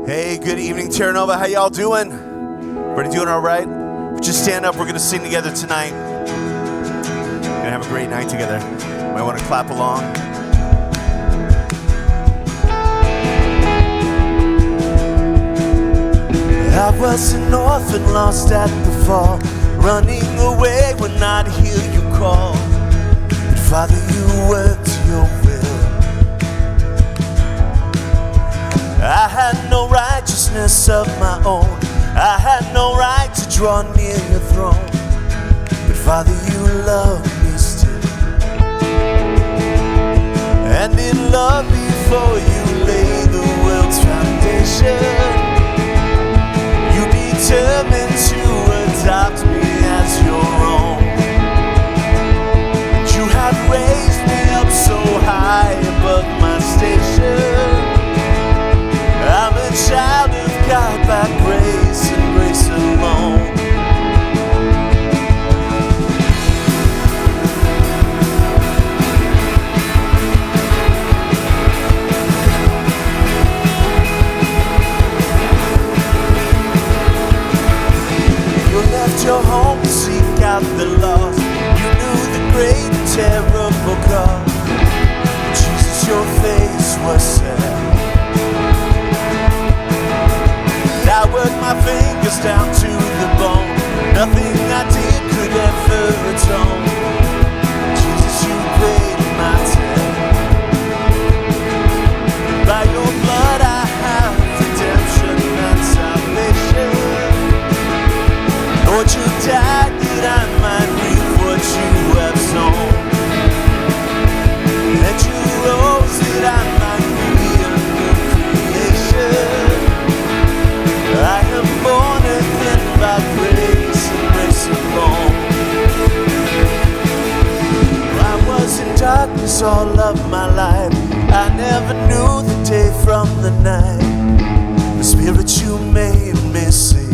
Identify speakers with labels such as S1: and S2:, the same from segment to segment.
S1: Hey, good evening, Terra Nova. How y'all doing? Everybody doing all right? Just stand up. We're going to sing together tonight. We're going to have a great night together. You might want to clap along. I was an orphan lost at the fall, running away when I'd hear you call. But Father, you worked your will. I had no righteousness of my own. I had no right to draw near your throne. But Father, you love me still. And in love before you laid the world's foundation, you determined to adopt me as your own. You have raised me up so high above my station. I'm a child of God by grace and grace alone. You left your home to seek out the lost. You knew the great and terrible cross. Jesus, your face was sad. I worked my fingers down to the bone. Nothing I did could ever atone. Jesus, you paid my debt. By your blood I have redemption and salvation. Lord, you died that I might reap what you have sown. And you rose that I might be a new creation. I am born again by grace and grace alone. I was in darkness all of my life. I never knew the day from the night. The Spirit, you made me see.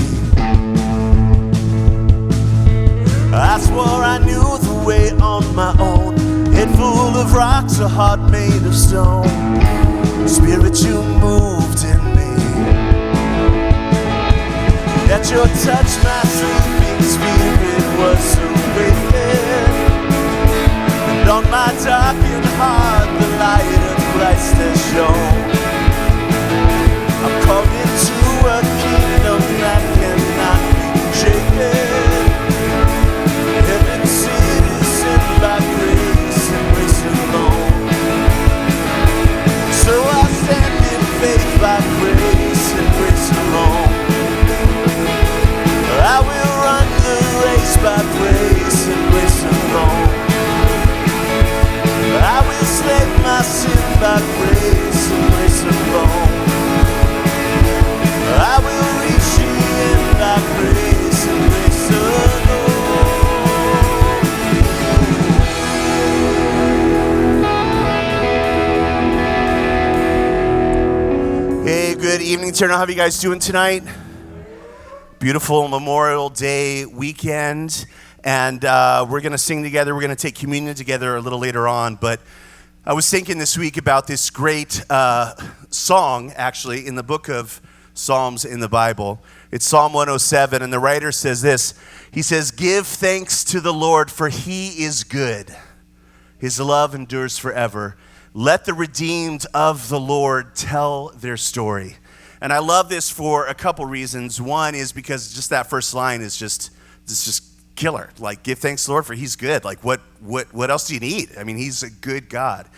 S1: I swore I knew the way on my own. Head full of rocks, a heart made of stone. Spirit, you moved in me. At your touch, my sleeping spirit was awakened. And on my darkened heart, the light of Christ has shone. I'm called into a kingdom that cannot be shaken. Heaven's citizen by grace and grace alone. So I stand in faith by grace and grace alone. I will run the race by grace and grace alone. I will slay my sin by grace and grace alone. I will reach the end by grace and grace alone. Hey, good evening, Terra. How are you guys doing tonight? Beautiful Memorial Day weekend, and we're going to sing together. We're going to take communion together a little later on, but I was thinking this week about this great song, actually, in the book of Psalms in the Bible. It's Psalm 107, and the writer says this. He says, "Give thanks to the Lord, for he is good. His love endures forever. Let the redeemed of the Lord tell their story." And I love this for a couple reasons. One is because just that first line is just killer. Like, give thanks to the Lord for he's good. Like, what else do you need? I mean, he's a good God.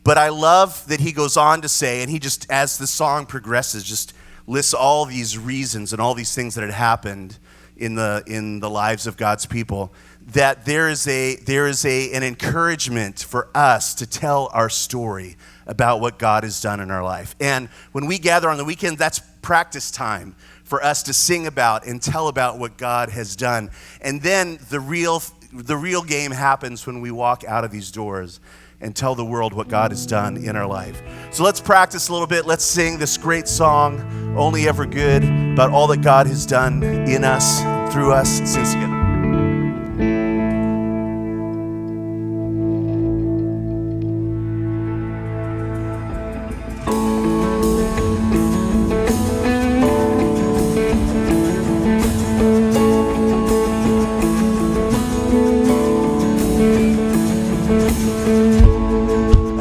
S1: But I love that he goes on to say, and he just, as the song progresses, just lists all these reasons and all these things that had happened in the lives of God's people, that there is an encouragement for us to tell our story about what God has done in our life. And when we gather on the weekend, that's practice time for us to sing about and tell about what God has done. And then the real game happens when we walk out of these doors and tell the world what God has done in our life. So let's practice a little bit. Let's sing this great song, Only Ever Good, about all that God has done in us, through us, and sing together.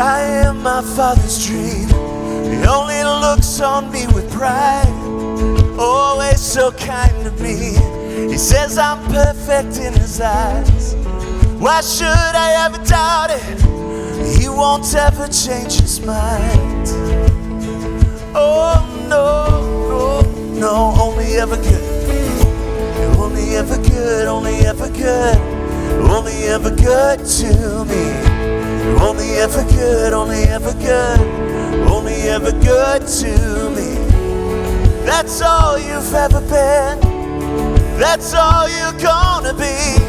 S1: I am my Father's dream. He only looks on me with pride, always so kind to me. He says I'm perfect in His eyes. Why should I ever doubt it? He won't ever change His mind. Oh no, no, no, only ever good. Only ever good, only ever good, only ever good to me. Only ever good, only ever good, only ever good to me. That's all you've ever been, that's all you're gonna be.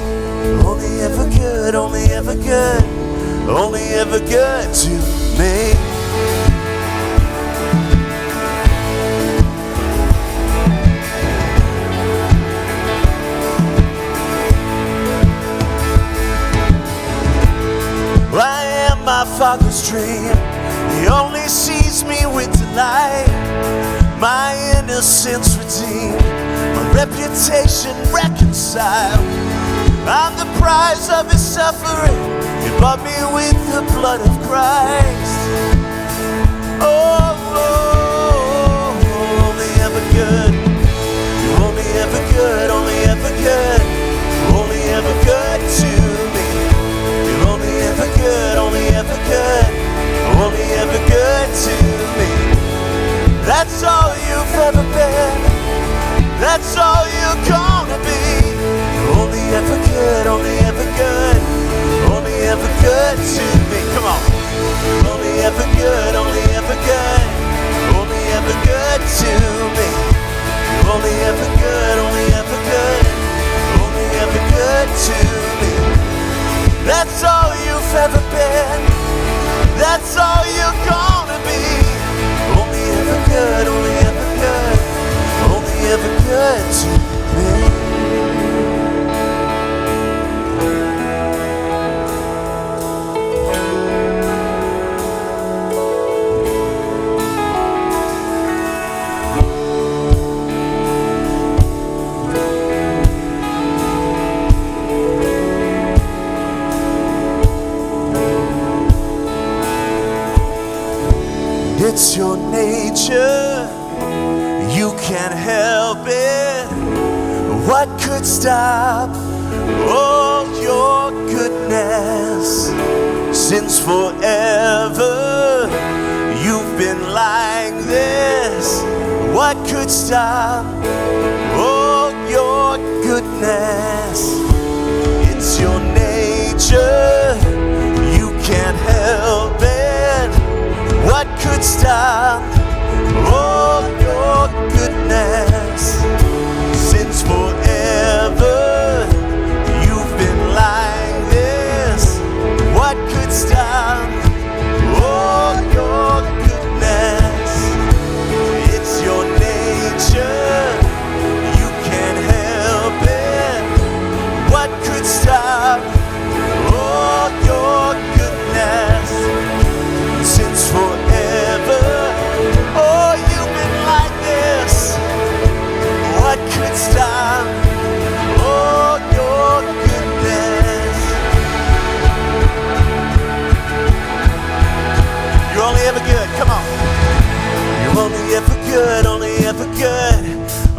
S1: Only ever good, only ever good, only ever good to me. I am my Father's dream. He only sees me with delight. My innocence redeemed, my reputation reconciled. I'm the prize of His suffering. He bought me with the blood of Christ. Oh, oh, oh, only ever good. Only ever good, only ever good, only ever good to me. You're only ever good, only ever good, only ever good to me. That's all you've ever been, that's all you're gonna be. You're only ever good, only ever good, only ever good to me. Come on. Only ever good, only ever good, only ever good to me. You're only ever good, only ever good, only ever good to me. That's all you've ever been, that's all you're gonna be. Only ever good, only ever good, only ever good to me. It's your nature, you can't help it. What could stop all your goodness? Since forever you've been like this. What could stop all your goodness? It's your nature, you can't help it. What could stop all your goodness? Since forever you've been like this. What could stop all your goodness? It's your nature, you can't help it. What could stop all your goodness? Since forever, oh, you've been like this. What could stop all your goodness? You're only ever good, come on. You're only ever good, only ever good,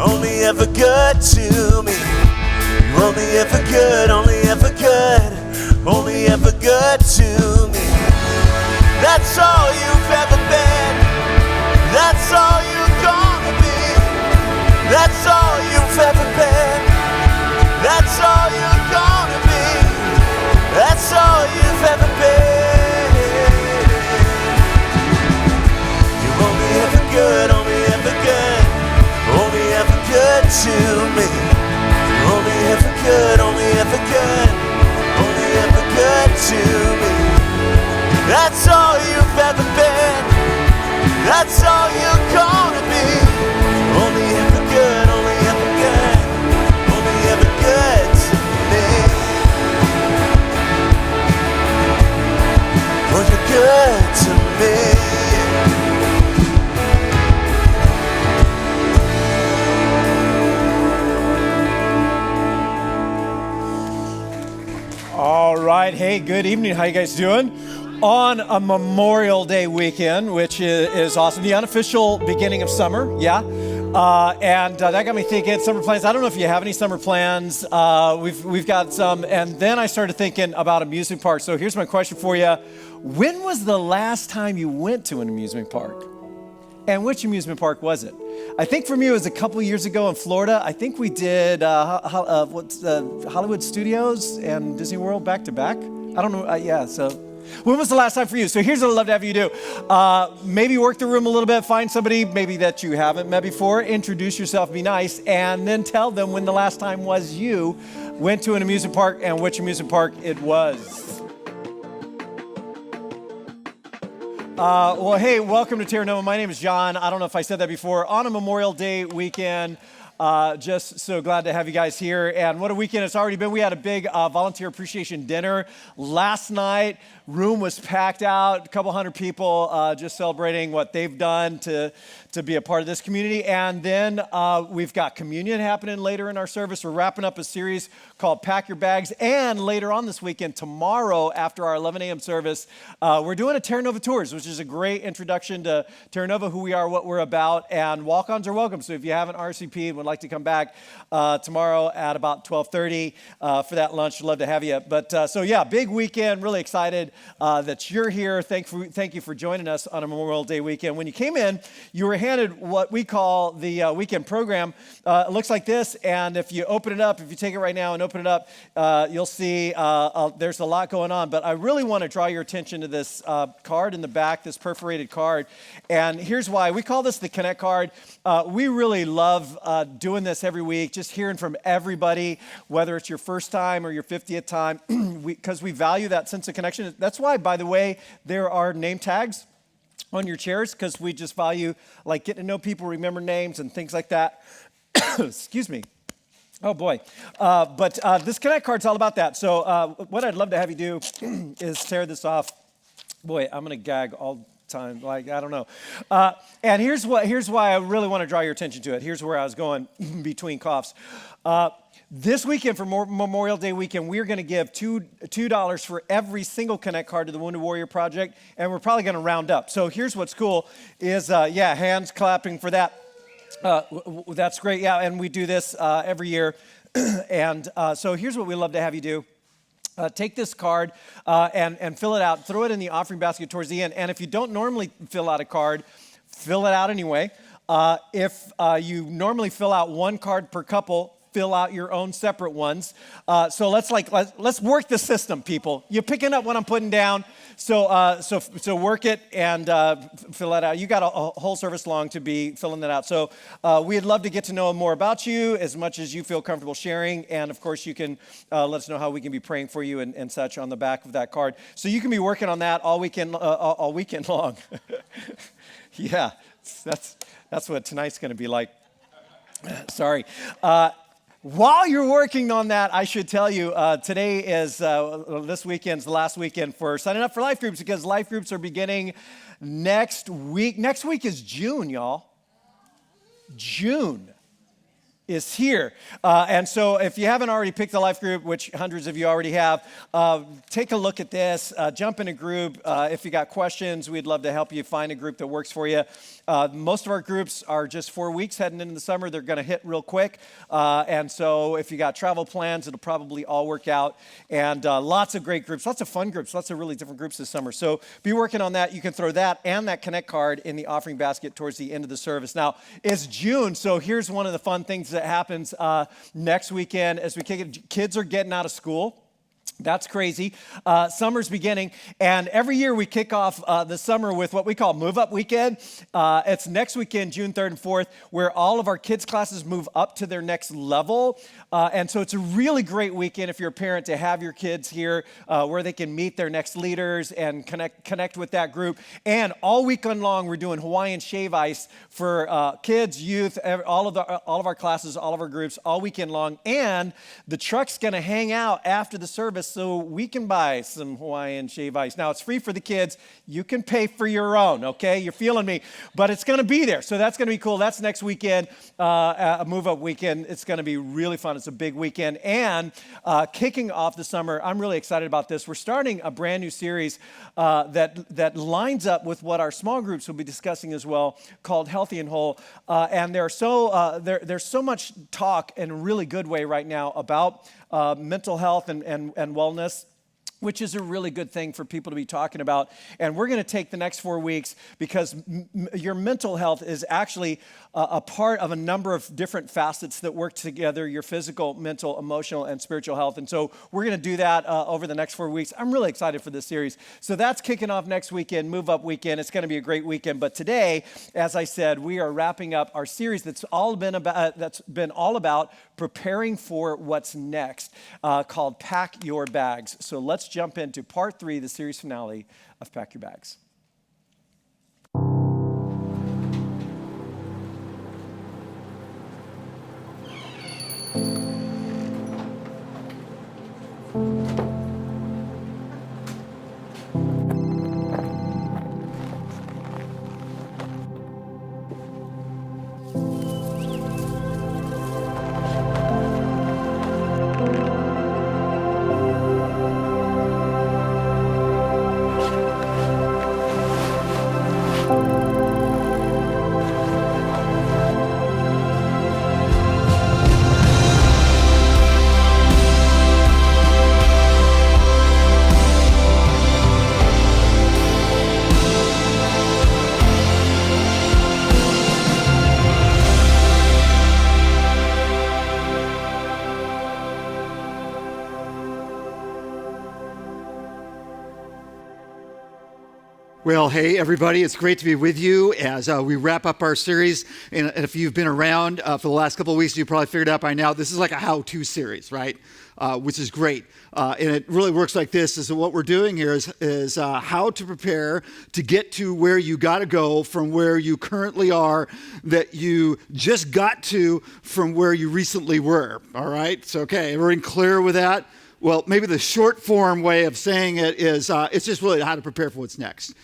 S1: only ever good to me. You're only ever good, only ever good, only ever good to me. That's all you've ever been, that's all you're gonna be. That's all you've ever been, that's all you're gonna be. That's all you've ever been. You're only ever good, only ever good, only ever good to me. You're only ever good, only ever good, only ever good to me. That's all you've ever been, that's all you're gonna be. Only ever good, only ever good, only ever good to me. Oh, you're good to me.
S2: All right, hey, good evening. How you guys doing? on a Memorial Day weekend, which is awesome. The unofficial beginning of summer, yeah. And that got me thinking, summer plans. I don't know if you have any summer plans. We've got some. And then I started thinking about amusement parks. So here's my question for you. When was the last time you went to an amusement park? And which amusement park was it? I think for me it was a couple years ago in Florida. I think we did Hollywood Studios and Disney World back to back. I don't know. Yeah, so when was the last time for you? So here's what I'd love to have you do. Maybe work the room a little bit, find somebody maybe that you haven't met before, introduce yourself, be nice, and then tell them when the last time was you went to an amusement park and which amusement park it was. Well, hey, welcome to Terra Nova. My name is John. I don't know if I said that before. On a Memorial Day weekend, just so glad to have you guys here. And what a weekend it's already been. We had a big volunteer appreciation dinner last night. Room was packed out, a couple hundred people just celebrating what they've done to be a part of this community. And then we've got communion happening later in our service. We're wrapping up a series called Pack Your Bags. And later on this weekend, tomorrow after our 11 a.m. service, we're doing a Terra Nova Tours, which is a great introduction to Terra Nova, who we are, what we're about. And walk-ons are welcome. So if you haven't RSVP'd and would like to come back tomorrow at about 12:30 for that lunch, I'd love to have you. But so yeah, big weekend, really excited that you're here. Thank you for joining us on a Memorial Day weekend. When you came in, you were handed what we call the weekend program. It looks like this, and if you open it up, if you take it right now and open it up, you'll see there's a lot going on. But I really want to draw your attention to this card in the back, this perforated card. And here's why. We call this the Connect card. We really love doing this every week, just hearing from everybody, whether it's your first time or your 50th time, because we value that sense of connection. That's why, by the way, there are name tags on your chairs, because we just value like getting to know people, remember names and things like that. Excuse me. Oh boy. But this Connect card's all about that. So what I'd love to have you do is tear this off. Boy, I'm going to gag all time. Like, I don't know. And here's why I really want to draw your attention to it. Here's where I was going between coughs. This weekend, for Memorial Day weekend, we're going to give $2 for every single Connect card to the Wounded Warrior Project, and we're probably going to round up. So here's what's cool is, hands clapping for that. That's great. Yeah, and we do this every year. And so here's what we love to have you do. Take this card and fill it out. Throw it in the offering basket towards the end. And if you don't normally fill out a card, fill it out anyway. If you normally fill out one card per couple, fill out your own separate ones. So let's work the system, people. You're picking up what I'm putting down. So work it and fill that out. You got a whole service long to be filling that out. So we'd love to get to know more about you as much as you feel comfortable sharing. And of course, you can let us know how we can be praying for you and such on the back of that card. So you can be working on that all weekend long. Yeah, that's what tonight's going to be like. Sorry. While you're working on that, I should tell you, today is, this weekend's the last weekend for signing up for life groups, because life groups are beginning next week. Next week is June, y'all. June is here. And so if you haven't already picked a life group, which hundreds of you already have, take a look at this, jump in a group. If you got questions, we'd love to help you find a group that works for you. Most of our groups are just 4 weeks heading into the summer. They're going to hit real quick. And so if you got travel plans, it'll probably all work out. And lots of great groups, lots of fun groups, lots of really different groups this summer. So be working on that. You can throw that and that Connect card in the offering basket towards the end of the service. Now, it's June, so here's one of the fun things that happens next weekend as we kick it. Kids are getting out of school. That's crazy. Summer's beginning, and every year we kick off the summer with what we call Move Up Weekend. It's next weekend, June 3rd and 4th, where all of our kids' classes move up to their next level. And so it's a really great weekend if you're a parent to have your kids here where they can meet their next leaders and connect with that group. And all weekend long, we're doing Hawaiian Shave Ice for kids, youth, all of our classes, all of our groups, all weekend long. And the truck's going to hang out after the service service so we can buy some Hawaiian shave ice. Now, it's free for the kids. You can pay for your own, okay? You're feeling me. But it's going to be there, so that's going to be cool. That's next weekend, a move-up weekend. It's going to be really fun. It's a big weekend. And kicking off the summer, I'm really excited about this. We're starting a brand new series that lines up with what our small groups will be discussing as well, called Healthy and Whole. And there's so much talk in a really good way right now about mental health and wellness, which is a really good thing for people to be talking about. And we're going to take the next 4 weeks because your mental health is actually a part of a number of different facets that work together, your physical, mental, emotional, and spiritual health. And so we're going to do that over the next 4 weeks. I'm really excited for this series. So that's kicking off next weekend, Move Up Weekend. It's going to be a great weekend. But today, as I said, we are wrapping up our series that's been all about preparing for what's next, called Pack Your Bags. So let's jump into part 3, the series finale of Pack Your Bags.
S3: Well, hey, everybody, it's great to be with you as we wrap up our series. And if you've been around for the last couple of weeks, you probably figured out by now, this is like a how-to series, right? Which is great. And it really works like this, is that what we're doing here is how to prepare to get to where you got to go from where you currently are, that you just got to from where you recently were, all right? So, okay, everyone clear with that? Well, maybe the short form way of saying it is it's just really how to prepare for what's next.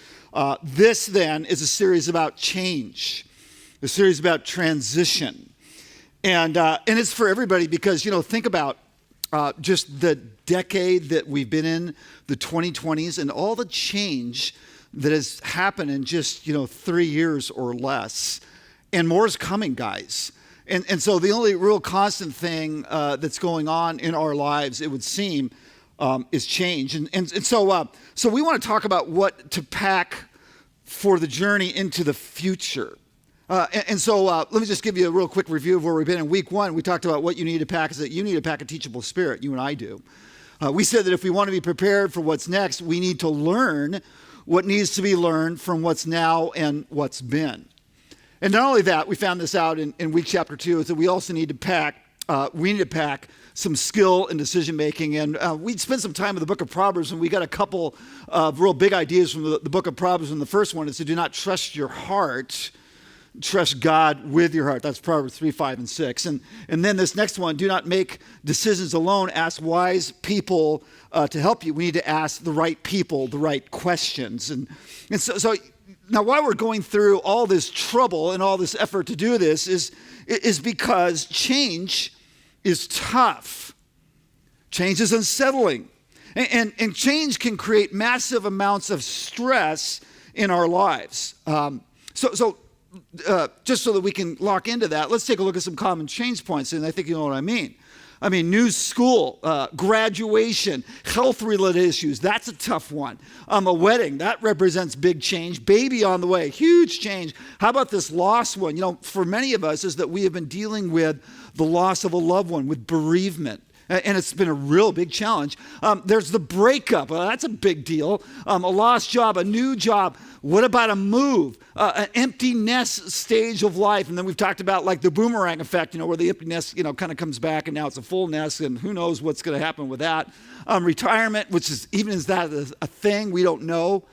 S3: This then is a series about change, a series about transition. And it's for everybody because, think about just the decade that we've been in, the 2020s, and all the change that has happened in just, 3 years or less. And more is coming, guys. And so the only real constant thing that's going on in our lives, it would seem, is change. And so we want to talk about what to pack for the journey into the future. So let me just give you a real quick review of where we've been. In week 1, we talked about what you need to pack is that you need to pack a teachable spirit. You and I do. We said that if we want to be prepared for what's next, we need to learn what needs to be learned from what's now and what's been. And not only that, we found this out in week chapter 2, is that we also need to pack some skill and decision making. And we spent some time in the book of Proverbs, and we got a couple of real big ideas from the book of Proverbs. And the first one is to do not trust your heart, trust God with your heart. That's Proverbs 3, 5, and 6. And then this next one, do not make decisions alone. Ask wise people to help you. We need to ask the right people the right questions. And so now, why we're going through all this trouble and all this effort to do this is because change is tough. Change is unsettling. And change can create massive amounts of stress in our lives. So just so that we can lock into that, let's take a look at some common change points, and I think you know what I mean. New school, graduation, health-related issues, that's a tough one. A wedding, that represents big change. Baby on the way, huge change. How about this loss one? For many of us is that we have been dealing with the loss of a loved one, with bereavement. And it's been a real big challenge. There's the breakup. Well, that's a big deal. A lost job, a new job. What about a move? An empty nest stage of life. And then we've talked about like the boomerang effect, where the empty nest, kind of comes back and now it's a full nest and who knows what's going to happen with that. Retirement, which is that a thing? We don't know.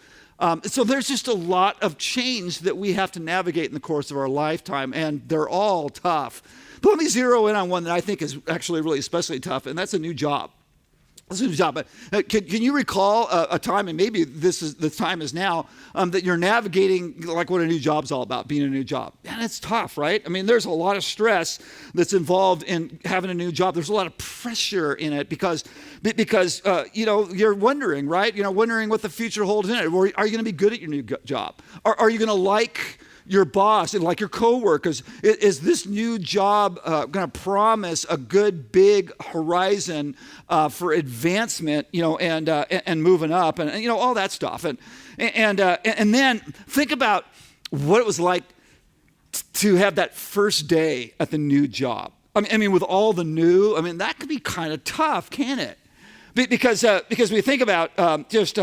S3: So there's just a lot of change that we have to navigate in the course of our lifetime, and they're all tough. But let me zero in on one that I think is actually really especially tough, and that's a new job. This is a job. But can you recall a time, and maybe the time is now, that you're navigating like what a new job's all about, being a new job? And it's tough, right? I mean, there's a lot of stress that's involved in having a new job. There's a lot of pressure in it because you're wondering, right? Wondering what the future holds in it. Are you going to be good at your new job? Are you going to like your boss and like your coworkers? Is this new job going to promise a good big horizon for advancement, and moving up, and all that stuff, and then think about what it was like to have that first day at the new job. I mean, with all the new, that could be kind of tough, can't it? Because we think about just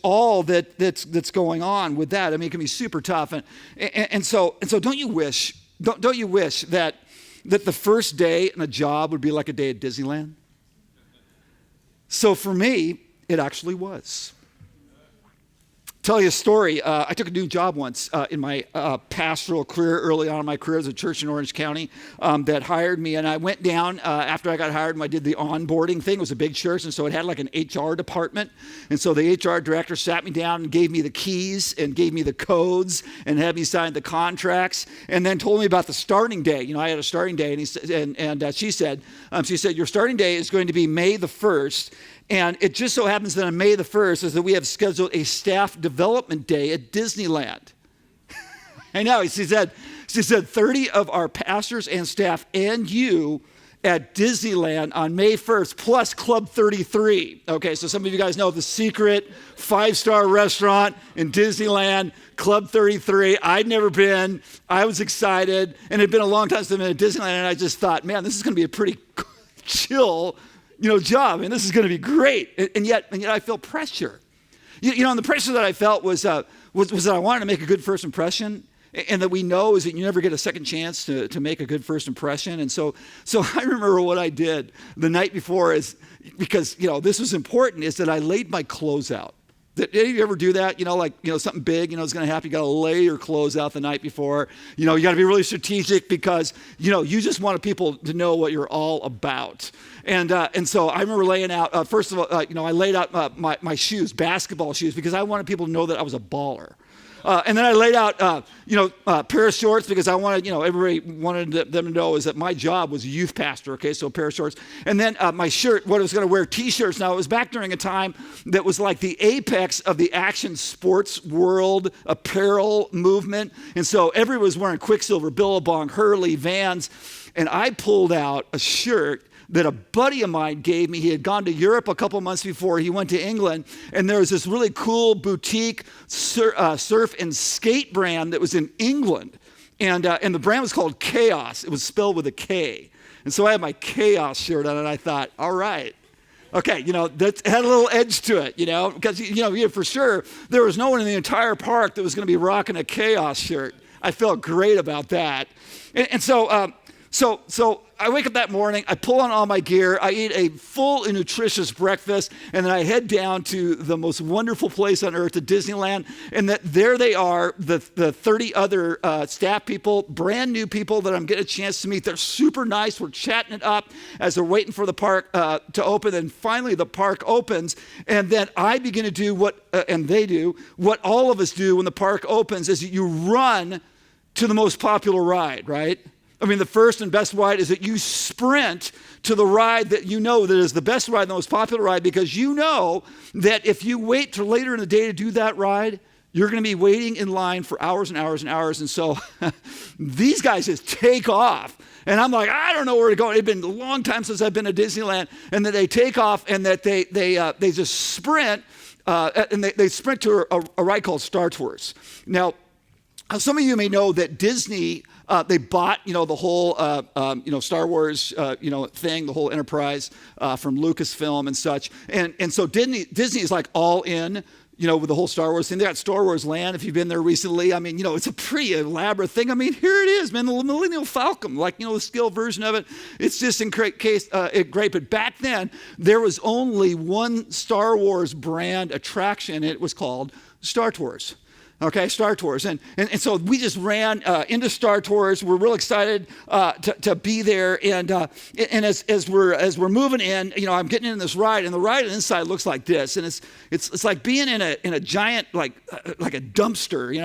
S3: all that's going on with that. It can be super tough, and so don't you wish that the first day in a job would be like a day at Disneyland? So for me, it actually was. Tell you a story. I took a new job once in my pastoral career, early on in my career as a church in Orange County that hired me. And I went down after I got hired and I did the onboarding thing. It was a big church, and so it had like an HR department. And so the HR director sat me down and gave me the keys and gave me the codes and had me sign the contracts, and then told me about the starting day. I had a starting day, and she said, your starting day is going to be May the 1st. And it just so happens that on May the 1st is that we have scheduled a staff development day at Disneyland. I know, she said 30 of our pastors and staff and you at Disneyland on May 1st, plus Club 33. Okay, so some of you guys know the secret 5-star restaurant in Disneyland, Club 33. I'd never been. I was excited, and it had been a long time since I've been at Disneyland, and I just thought, man, this is going to be a pretty chill job, and this is going to be great. And yet I felt pressure. And the pressure that I felt was that I wanted to make a good first impression, and that we know is that you never get a second chance to make a good first impression. And so I remember what I did the night before because this was important, is that I laid my clothes out. Did any of you ever do that? Something big, is going to happen. You got to lay your clothes out the night before. You got to be really strategic because, you just want people to know what you're all about. And so I remember laying out, first of all, I laid out my shoes, basketball shoes, because I wanted people to know that I was a baller. And then I laid out, a pair of shorts because I wanted, everybody wanted them to know is that my job was youth pastor, okay, so a pair of shorts. And then my shirt, what I was going to wear, T-shirts. Now, it was back during a time that was like the apex of the action sports world apparel movement. And so everyone was wearing Quicksilver, Billabong, Hurley, Vans. And I pulled out a shirt that a buddy of mine gave me. He had gone to Europe a couple months before. He went to England, and there was this really cool boutique surf and skate brand that was in England. And the brand was called Chaos. It was spelled with a K. And so I had my Chaos shirt on, and I thought, all right. Okay, that had a little edge to it, because, for sure, there was no one in the entire park that was going to be rocking a Chaos shirt. I felt great about that. And so I wake up that morning, I pull on all my gear, I eat a full and nutritious breakfast, and then I head down to the most wonderful place on earth, to Disneyland, and there they are, the 30 other staff people, brand new people that I'm getting a chance to meet. They're super nice. We're chatting it up as they're waiting for the park to open, and finally the park opens, and then I begin to do what all of us do when the park opens, is you run to the most popular ride, right? The first and best ride is that you sprint to the ride that that is the best ride, the most popular ride, because you know that if you wait till later in the day to do that ride, you're going to be waiting in line for hours and hours and hours. And so these guys just take off. And I'm like, I don't know where to go. It's been a long time since I've been to Disneyland. And then they take off, and that they just sprint, and they sprint to a ride called Star Tours. Now, some of you may know that Disney, they bought, the whole, Star Wars, thing, the whole enterprise from Lucasfilm and such. And so Disney is like all in, with the whole Star Wars thing. They got Star Wars Land, if you've been there recently. It's a pretty elaborate thing. Here it is, man, the Millennium Falcon, the scale version of it. It's just in great. But back then, there was only one Star Wars brand attraction, and it was called Star Tours. Okay, Star Tours. And so we just ran into Star Tours. We're real excited to be there. And as we're moving in, I'm getting in this ride, and the ride inside looks like this. And it's like being in a giant, like a dumpster,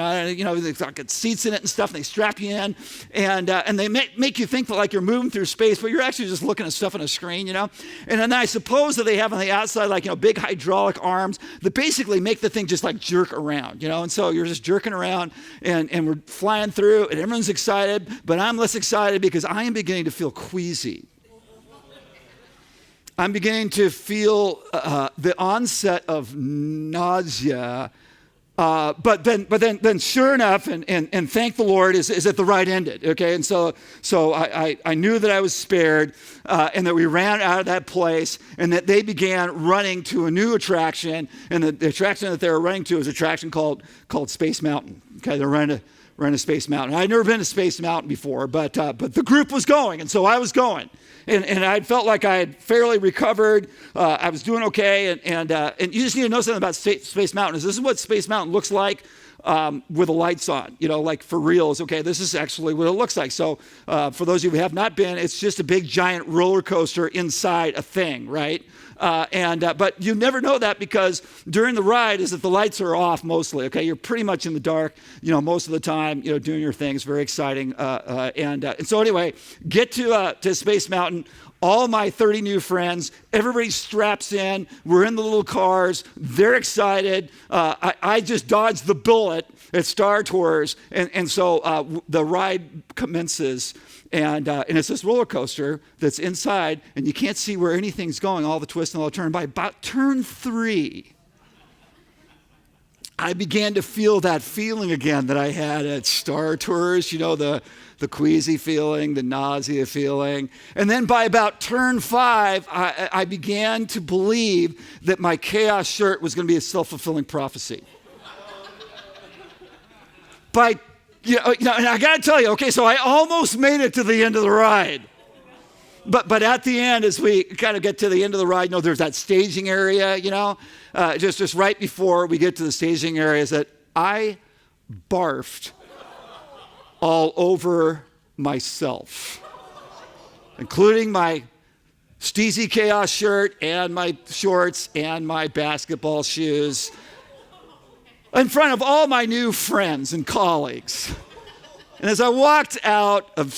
S3: there's like seats in it and stuff, and they strap you in. And they make you think that like you're moving through space, but you're actually just looking at stuff on a screen, And then I suppose that they have on the outside, like, big hydraulic arms that basically make the thing just like jerk around, And so you're just jerking around, and we're flying through, and everyone's excited, but I'm less excited because I am beginning to feel queasy. I'm beginning to feel the onset of nausea. But then, sure enough, and thank the Lord, is that the ride ended. Okay, and so I knew that I was spared, and that we ran out of that place, and that they began running to a new attraction, and the attraction that they were running to is an attraction called Space Mountain. Okay, they're running to Space Mountain. I'd never been to Space Mountain before, but the group was going, and so I was going. And I felt like I had fairly recovered. I was doing okay. And you just need to know something about Space Mountain. This is what Space Mountain looks like with the lights on, like for reals. Okay, this is actually what it looks like. So for those of you who have not been, it's just a big giant roller coaster inside a thing, right? But you never know that because during the ride is that the lights are off mostly. Okay, you're pretty much in the dark, most of the time, doing your thing. It's very exciting. And so anyway, get to Space Mountain. All my 30 new friends, everybody straps in. We're in the little cars. They're excited. I just dodged the bullet at Star Tours, and so the ride commences. And it's this roller coaster that's inside, and you can't see where anything's going, all the twists and all the turns. By about turn 3, I began to feel that feeling again that I had at Star Tours, the queasy feeling, the nausea feeling. And then by about turn 5, I began to believe that my chaos shirt was going to be a self-fulfilling prophecy. And I got to tell you, okay, so I almost made it to the end of the ride. But at the end, as we kind of get to the end of the ride, there's that staging area, just right before we get to the staging area, is that I barfed all over myself, including my Steezy Chaos shirt and my shorts and my basketball shoes, in front of all my new friends and colleagues. And as I walked out of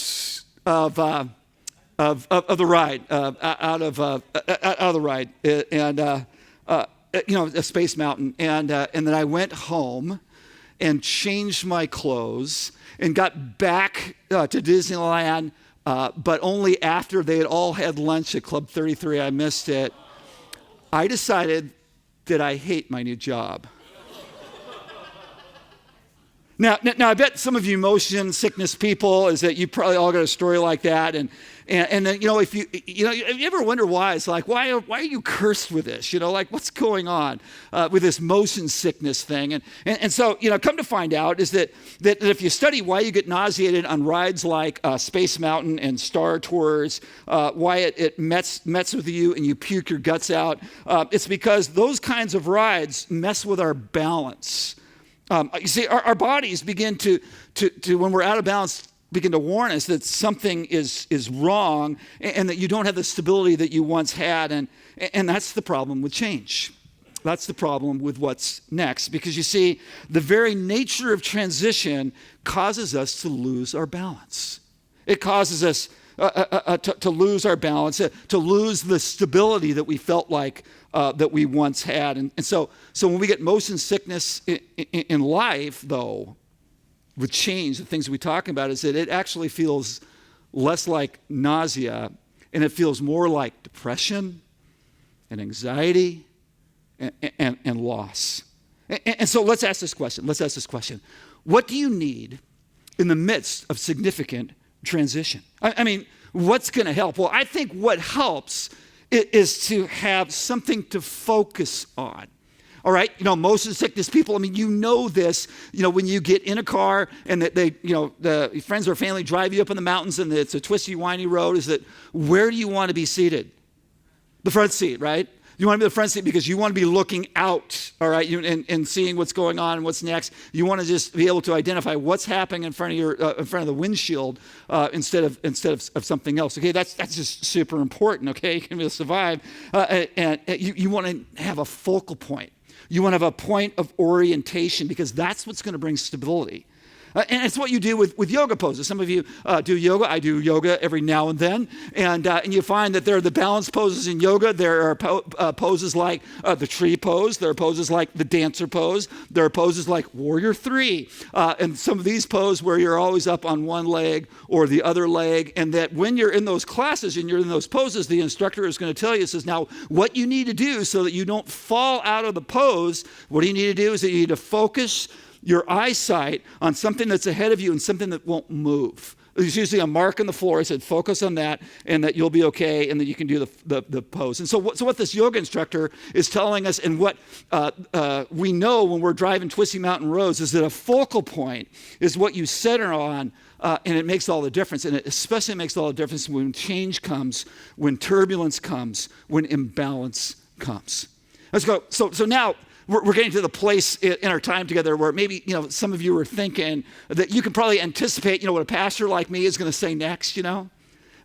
S3: the ride, out of the ride, a Space Mountain, and then I went home and changed my clothes and got back to Disneyland, but only after they had all had lunch at Club 33. I missed it. I decided that I hate my new job. Now, I bet some of you motion sickness people is that you probably all got a story like that, and then if you ever wonder why? It's like why are you cursed with this? Like what's going on with this motion sickness thing? And so come to find out is that if you study why you get nauseated on rides like Space Mountain and Star Tours, why it mets with you and you puke your guts out, it's because those kinds of rides mess with our balance. You see, our bodies begin to when we're out of balance, begin to warn us that something is wrong and that you don't have the stability that you once had. And that's the problem with change. That's the problem with what's next. Because you see, the very nature of transition causes us to lose our balance. It causes us to lose our balance, to lose the stability that we felt like that we once had. And so when we get motion sickness in life, though, with change, the things we're talking about is that it actually feels less like nausea, and it feels more like depression and anxiety and loss. And so let's ask this question. What do you need in the midst of significant transition? I mean, what's going to help? Well, I think what helps is to have something to focus on. All right, motion sickness people, I mean, this, when you get in a car and the friends or family drive you up in the mountains and it's a twisty, windy road, is that where do you want to be seated? The front seat, right? You want to be in the front seat because you want to be looking out, all right, and seeing what's going on and what's next. You want to just be able to identify what's happening in front of the windshield instead of something else. Okay, that's just super important. Okay, you can be able to survive, and you want to have a focal point. You want to have a point of orientation because that's what's going to bring stability. And it's what you do with yoga poses. Some of you do yoga. I do yoga every now and then. And you find that there are the balance poses in yoga. There are poses like the tree pose. There are poses like the dancer pose. There are poses like Warrior 3. And some of these poses where you're always up on one leg or the other leg. And that when you're in those classes and you're in those poses, the instructor is going to tell you, says, now what you need to do so that you don't fall out of the pose, what you need to do is that you need to focus your eyesight on something that's ahead of you and something that won't move. There's usually a mark on the floor. I said, focus on that and that you'll be okay and that you can do the pose. And so what this yoga instructor is telling us and what we know when we're driving twisty mountain roads is that a focal point is what you center on and it makes all the difference. And it especially makes all the difference when change comes, when turbulence comes, when imbalance comes. Let's go. So now, we're getting to the place in our time together where maybe, some of you are thinking that you can probably anticipate, what a pastor like me is going to say next, They're going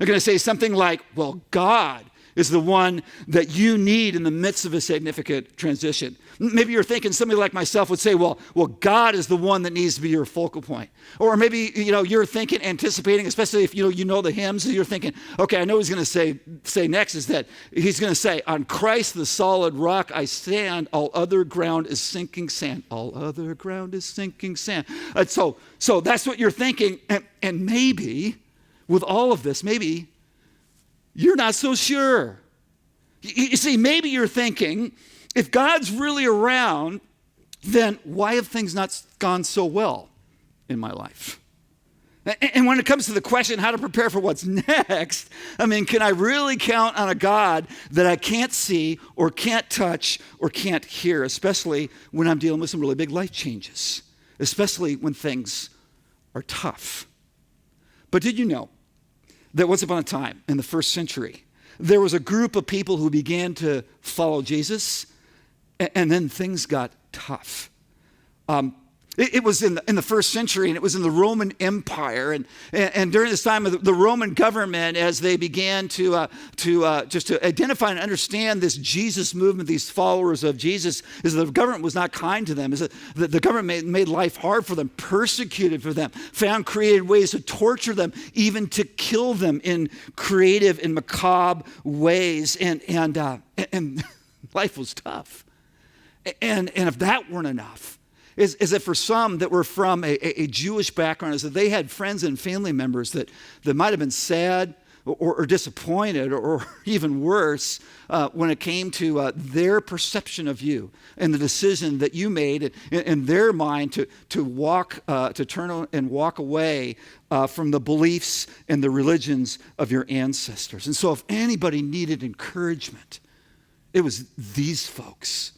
S3: to say something like, well, God is the one that you need in the midst of a significant transition. Maybe you're thinking somebody like myself would say, well, God is the one that needs to be your focal point. Or maybe, you're thinking, anticipating, especially if you know the hymns, you're thinking, okay, I know he's going to say next is that he's going to say, on Christ the solid rock I stand, all other ground is sinking sand. All other ground is sinking sand. So that's what you're thinking. And maybe with all of this, maybe you're not so sure. You see, maybe you're thinking, if God's really around, then why have things not gone so well in my life? And when it comes to the question how to prepare for what's next, can I really count on a God that I can't see or can't touch or can't hear, especially when I'm dealing with some really big life changes, especially when things are tough? But did you know that once upon a time in the first century, there was a group of people who began to follow Jesus, and then things got tough. It was in the first century, and it was in the Roman Empire. And during this time of the Roman government, as they began to identify and understand this Jesus movement, these followers of Jesus, is the government was not kind to them. Is that the government made life hard for them, persecuted for them, found creative ways to torture them, even to kill them in creative and macabre ways. And life was tough. And if that weren't enough, is that for some that were from a Jewish background, is that they had friends and family members that might have been sad or disappointed or even worse when it came to their perception of you and the decision that you made in their mind to turn and walk away from the beliefs and the religions of your ancestors. And so if anybody needed encouragement, it was these folks.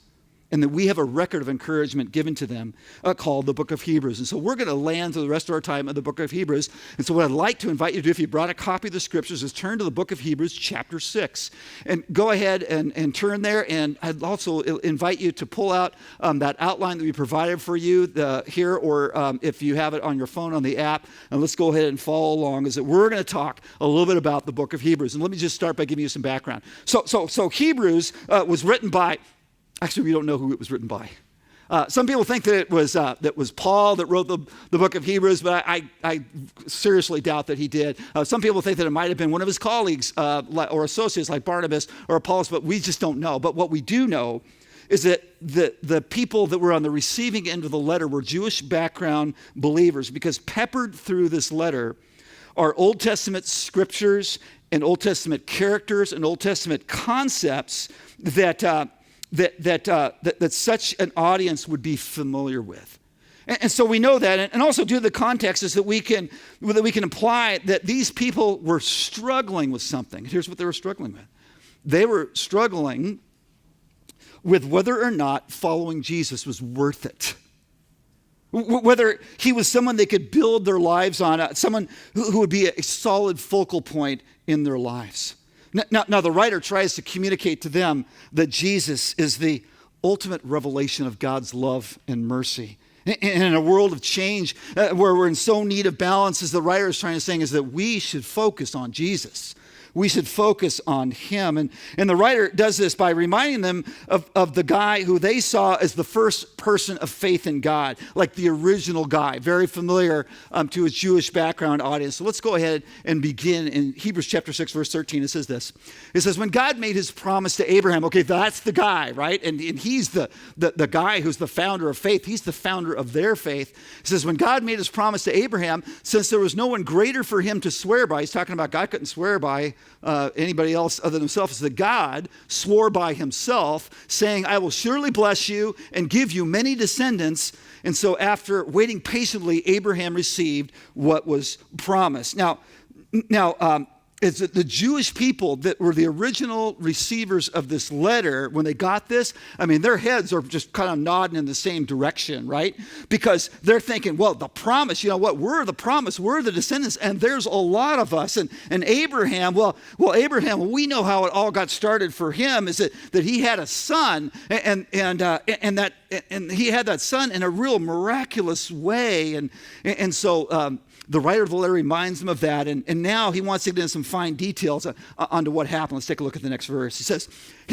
S3: And that we have a record of encouragement given to them called the book of Hebrews. And so we're going to land through the rest of our time in the book of Hebrews. And so what I'd like to invite you to do, if you brought a copy of the scriptures, is turn to the book of Hebrews chapter 6. And go ahead and turn there. And I'd also invite you to pull out that outline that we provided for you here, or if you have it on your phone on the app. And let's go ahead and follow along, as that we're going to talk a little bit about the book of Hebrews. And let me just start by giving you some background. So Hebrews was written by... Actually, we don't know who it was written by. Some people think that it was Paul that wrote the book of Hebrews, but I seriously doubt that he did. Some people think that it might have been one of his colleagues or associates like Barnabas or Apollos, but we just don't know. But what we do know is that the people that were on the receiving end of the letter were Jewish background believers, because peppered through this letter are Old Testament scriptures and Old Testament characters and Old Testament concepts that such an audience would be familiar with. And so we know that, and also due to the context is that we can imply that these people were struggling with something. Here's what they were struggling with. They were struggling with whether or not following Jesus was worth it. Whether he was someone they could build their lives on, someone who would be a solid focal point in their lives. Now, the writer tries to communicate to them that Jesus is the ultimate revelation of God's love and mercy. And in a world of change where we're in so need of balance, as the writer is trying to say, is that we should focus on Jesus. We should focus on him. And the writer does this by reminding them of the guy who they saw as the first person of faith in God, like the original guy, very familiar to his Jewish background audience. So let's go ahead and begin in Hebrews chapter 6, verse 13. It says this. It says, when God made his promise to Abraham, okay, that's the guy, right? And he's the guy who's the founder of faith. He's the founder of their faith. It says, when God made his promise to Abraham, since there was no one greater for him to swear by, he's talking about God couldn't swear by anybody else other than himself, is that God swore by himself, saying, I will surely bless you and give you many descendants. And so after waiting patiently, Abraham received what was promised. Now, it's the Jewish people that were the original receivers of this letter. When they got this, I mean, their heads are just kind of nodding in the same direction, right? Because they're thinking, well, the promise, you know what? We're the promise. We're the descendants, and there's a lot of us. And Abraham, Abraham, we know how it all got started for him. Is that he had a son, and he had that son in a real miraculous way, and so. The writer of the letter reminds them of that, and now he wants to get into some fine details onto what happened. Let's take a look at the next verse. He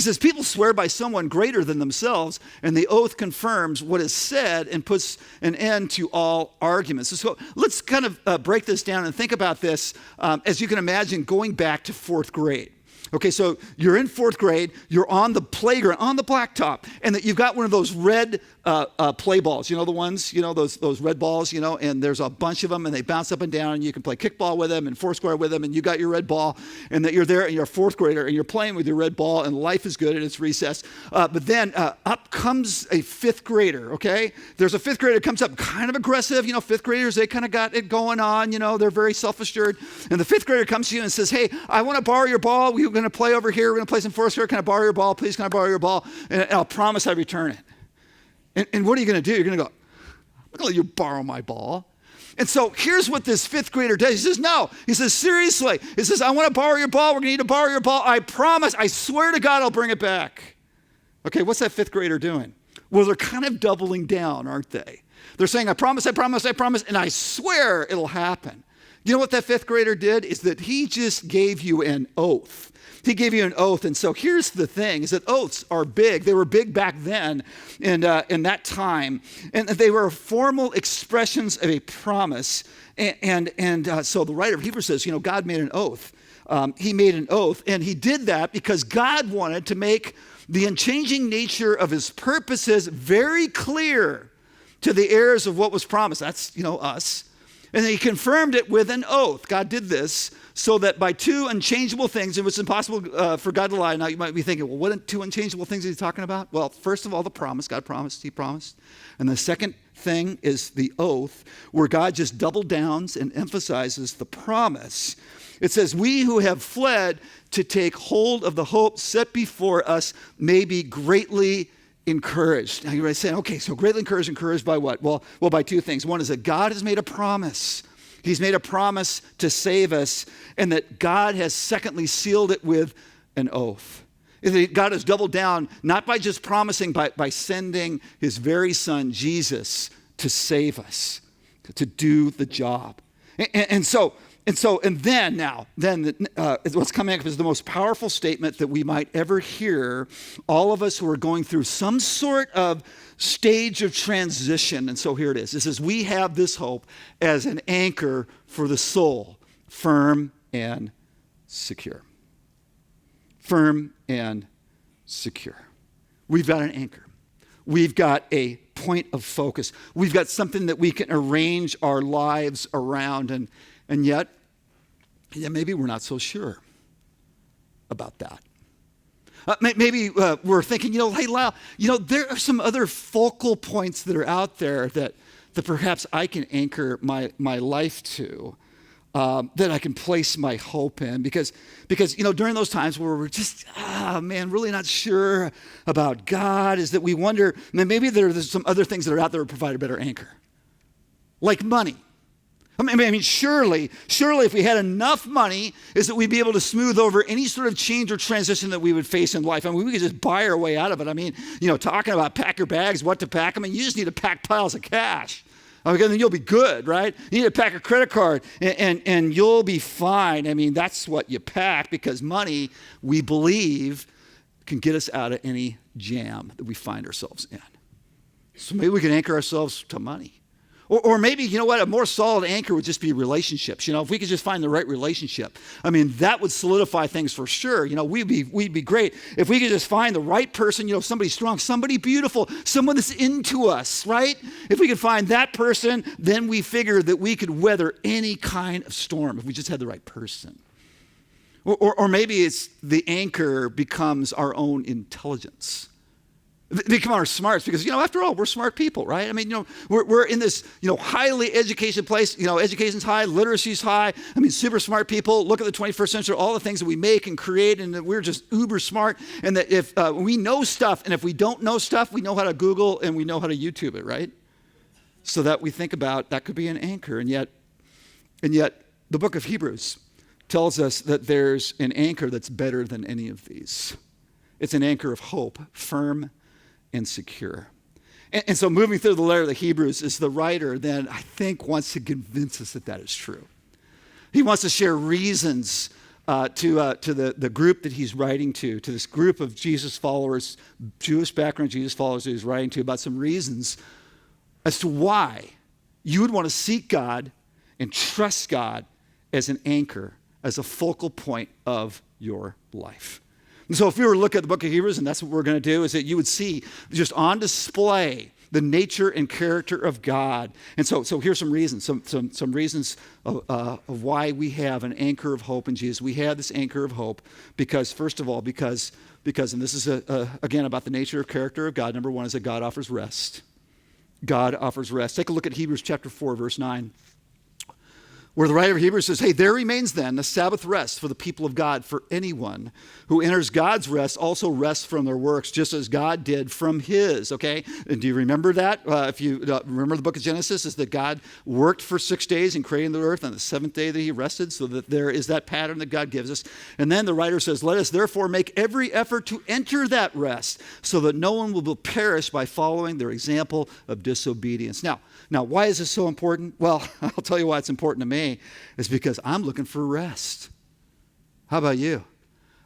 S3: says, people swear by someone greater than themselves, and the oath confirms what is said and puts an end to all arguments. So let's kind of break this down and think about this, as you can imagine, going back to fourth grade. Okay, so you're in fourth grade, you're on the playground, on the blacktop, and that you've got one of those red play balls, you know the ones, those red balls, and there's a bunch of them, and they bounce up and down, and you can play kickball with them and foursquare with them, and you got your red ball, and that you're there, and you're a fourth grader, and you're playing with your red ball, and life is good, and it's recess. But then up comes a fifth grader, okay? There's a fifth grader that comes up kind of aggressive. Fifth graders, they kind of got it going on, they're very self-assured. And the fifth grader comes to you and says, hey, I want to borrow your ball. We're going to play over here. We're going to play some foursquare. Can I borrow your ball? Please, can I borrow your ball? And I'll promise I return it. And what are you going to do? You're going to go, I'm going to let you borrow my ball. And so here's what this fifth grader does. He says, no. He says, seriously. He says, I want to borrow your ball. We're going to need to borrow your ball. I promise. I swear to God, I'll bring it back. Okay, what's that fifth grader doing? Well, they're kind of doubling down, aren't they? They're saying, I promise, I promise, I promise, and I swear it'll happen. You know what that fifth grader did? Is that he just gave you an oath. He gave you an oath. And so here's the thing, is that oaths are big. They were big back then in that time. And they were formal expressions of a promise. And so the writer of Hebrews says, God made an oath. He made an oath. And he did that because God wanted to make the unchanging nature of his purposes very clear to the heirs of what was promised. That's, us. And he confirmed it with an oath. God did this so that by two unchangeable things, it was impossible for God to lie. Now you might be thinking, well, what two unchangeable things is he talking about? Well, first of all, the promise. God promised, he promised. And the second thing is the oath, where God just double downs and emphasizes the promise. It says, we who have fled to take hold of the hope set before us may be greatly encouraged. Now you're saying, okay, so greatly encouraged by what? Well, by two things. One is that God has made a promise. He's made a promise to save us, and that God has secondly sealed it with an oath. God has doubled down, not by just promising, but by sending his very son, Jesus, to save us, to do the job. And then what's coming up is the most powerful statement that we might ever hear, all of us who are going through some sort of stage of transition. And so here it is. It says, we have this hope as an anchor for the soul, firm and secure. Firm and secure. We've got an anchor. We've got a point of focus. We've got something that we can arrange our lives around. And yet, maybe we're not so sure about that. Maybe we're thinking, hey, Lyle, there are some other focal points that are out there that perhaps I can anchor my life to, that I can place my hope in. Because during those times where we're just, really not sure about God, is that we wonder, maybe there's some other things that are out there that provide a better anchor. Like money. I mean, surely if we had enough money, is that we'd be able to smooth over any sort of change or transition that we would face in life. I mean, we could just buy our way out of it. I mean, talking about pack your bags, what to pack. I mean, you just need to pack piles of cash. Okay, then you'll be good, right? You need to pack a credit card and you'll be fine. I mean, that's what you pack, because money, we believe, can get us out of any jam that we find ourselves in. So maybe we can anchor ourselves to money. Or maybe, a more solid anchor would just be relationships. If we could just find the right relationship, I mean, that would solidify things for sure. We'd be great if we could just find the right person, somebody strong, somebody beautiful, someone that's into us, right? If we could find that person, then we figure that we could weather any kind of storm if we just had the right person. Or maybe it's the anchor becomes our own intelligence. They become our smarts because, after all, we're smart people, right? I mean, we're in this, highly educated place. Education's high, literacy's high. I mean, super smart people. Look at the 21st century, all the things that we make and create, and that we're just uber smart. And that if we know stuff, and if we don't know stuff, we know how to Google and we know how to YouTube it, right? So that we think about that could be an anchor. And yet, the book of Hebrews tells us that there's an anchor that's better than any of these. It's an anchor of hope, firm and secure. And so moving through the letter of the Hebrews is the writer then, I think, wants to convince us that is true. He wants to share reasons to the group that he's writing to this group of Jesus followers, Jewish background Jesus followers that he's writing to, about some reasons as to why you would want to seek God and trust God as an anchor, as a focal point of your life. And so if we were to look at the book of Hebrews, and that's what we're going to do, is that you would see just on display the nature and character of God. And so here's some reasons, some reasons of why we have an anchor of hope in Jesus. We have this anchor of hope because, first of all, because and this is, again, about the nature of character of God. Number one is that God offers rest. God offers rest. Take a look at Hebrews chapter 4, verse 9. Where the writer of Hebrews says, hey, there remains then the Sabbath rest for the people of God, for anyone who enters God's rest also rests from their works, just as God did from his, okay? And do you remember that? If you remember the book of Genesis, is that God worked for 6 days in creating the earth, and the seventh day that he rested, so that there is that pattern that God gives us. And then the writer says, let us therefore make every effort to enter that rest, so that no one will perish by following their example of disobedience. Now, why is this so important? Well, I'll tell you why it's important to me. It's because I'm looking for rest. How about you?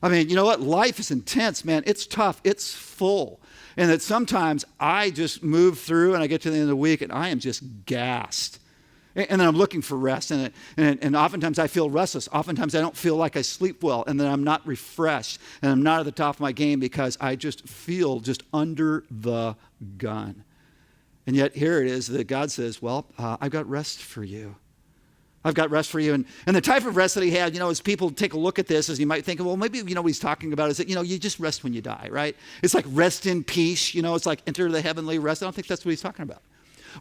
S3: I mean, you know what? Life is intense, man. It's tough. It's full. And that sometimes I just move through and I get to the end of the week and I am just gassed. And then I'm looking for rest. And oftentimes I feel restless. Oftentimes I don't feel like I sleep well. And then I'm not refreshed. And I'm not at the top of my game because I just feel just under the gun. And yet here it is that God says, well, I've got rest for you. I've got rest for you. And the type of rest that he had, as people take a look at this, as you might think, well, maybe, what he's talking about is that, you just rest when you die, right? It's like rest in peace, it's like enter the heavenly rest. I don't think that's what he's talking about.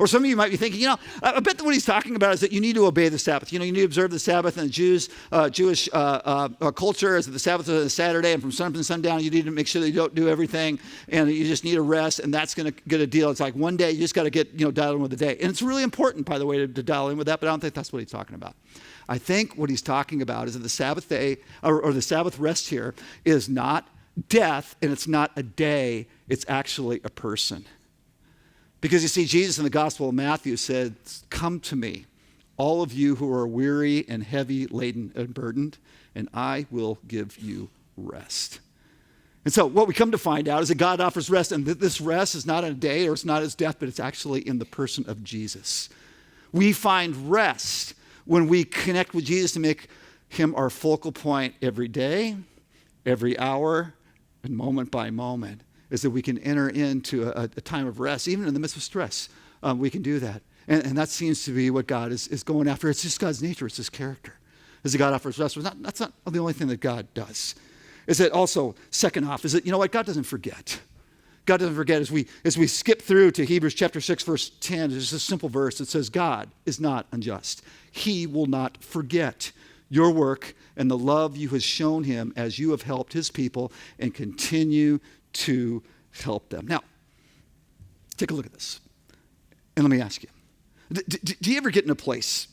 S3: Or some of you might be thinking, I bet that what he's talking about is that you need to obey the Sabbath. You need to observe the Sabbath, and the Jewish culture is that the Sabbath is a Saturday, and from sun up to sundown, you need to make sure that you don't do everything, and you just need a rest, and that's going to get a deal. It's like one day, you just got to get, dialed in with the day. And it's really important, by the way, to dial in with that, but I don't think that's what he's talking about. I think what he's talking about is that the Sabbath day, or the Sabbath rest here, is not death, and it's not a day, it's actually a person. Because you see, Jesus in the Gospel of Matthew said, come to me, all of you who are weary and heavy laden and burdened, and I will give you rest. And so what we come to find out is that God offers rest, and this rest is not in a day or it's not his death, but it's actually in the person of Jesus. We find rest when we connect with Jesus to make him our focal point every day, every hour, and moment by moment. Is that we can enter into a time of rest, even in the midst of stress. We can do that. And that seems to be what God is going after. It's just God's nature. It's his character. Is that God offers rest. That's not the only thing that God does. Is that also, second off, is that, what? God doesn't forget. God doesn't forget. As we skip through to Hebrews chapter 6, verse 10, there's a simple verse that says, God is not unjust. He will not forget your work and the love you have shown him as you have helped his people and continue to help them. Now, take a look at this. And let me ask you, do you ever get in a place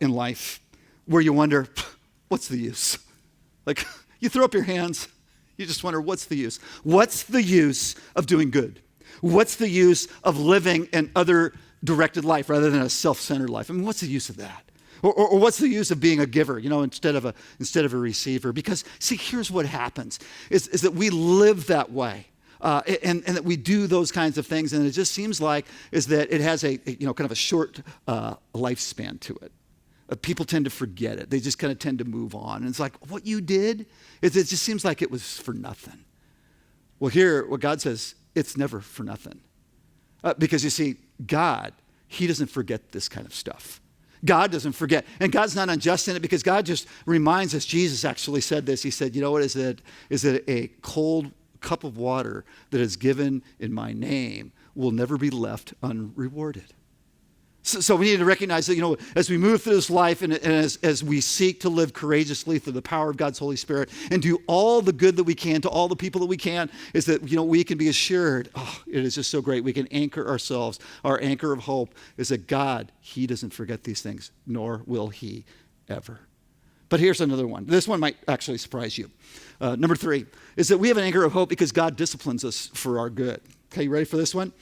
S3: in life where you wonder, what's the use? Like, you throw up your hands, you just wonder, what's the use? What's the use of doing good? What's the use of living an other-directed life rather than a self-centered life? I mean, what's the use of that? Or what's the use of being a giver, instead of a receiver? Because, see, here's what happens, is that we live that way. And that we do those kinds of things, and it just seems like is that it has a kind of a short lifespan to it. People tend to forget it. They just kind of tend to move on. And it's like, what you did, it just seems like it was for nothing. Well, here, what God says, it's never for nothing. Because you see, God, he doesn't forget this kind of stuff. God doesn't forget. And God's not unjust in it because God just reminds us. Jesus actually said this. He said, what is it? Is it a cold cup of water that is given in my name will never be left unrewarded. So we need to recognize that, as we move through this life and as we seek to live courageously through the power of God's Holy Spirit and do all the good that we can to all the people that we can, is that, we can be assured, it is just so great. We can anchor ourselves. Our anchor of hope is that God, he doesn't forget these things, nor will he ever. But here's another one. This one might actually surprise you. Number 3 is that we have an anchor of hope because God disciplines us for our good. Okay, you ready for this one?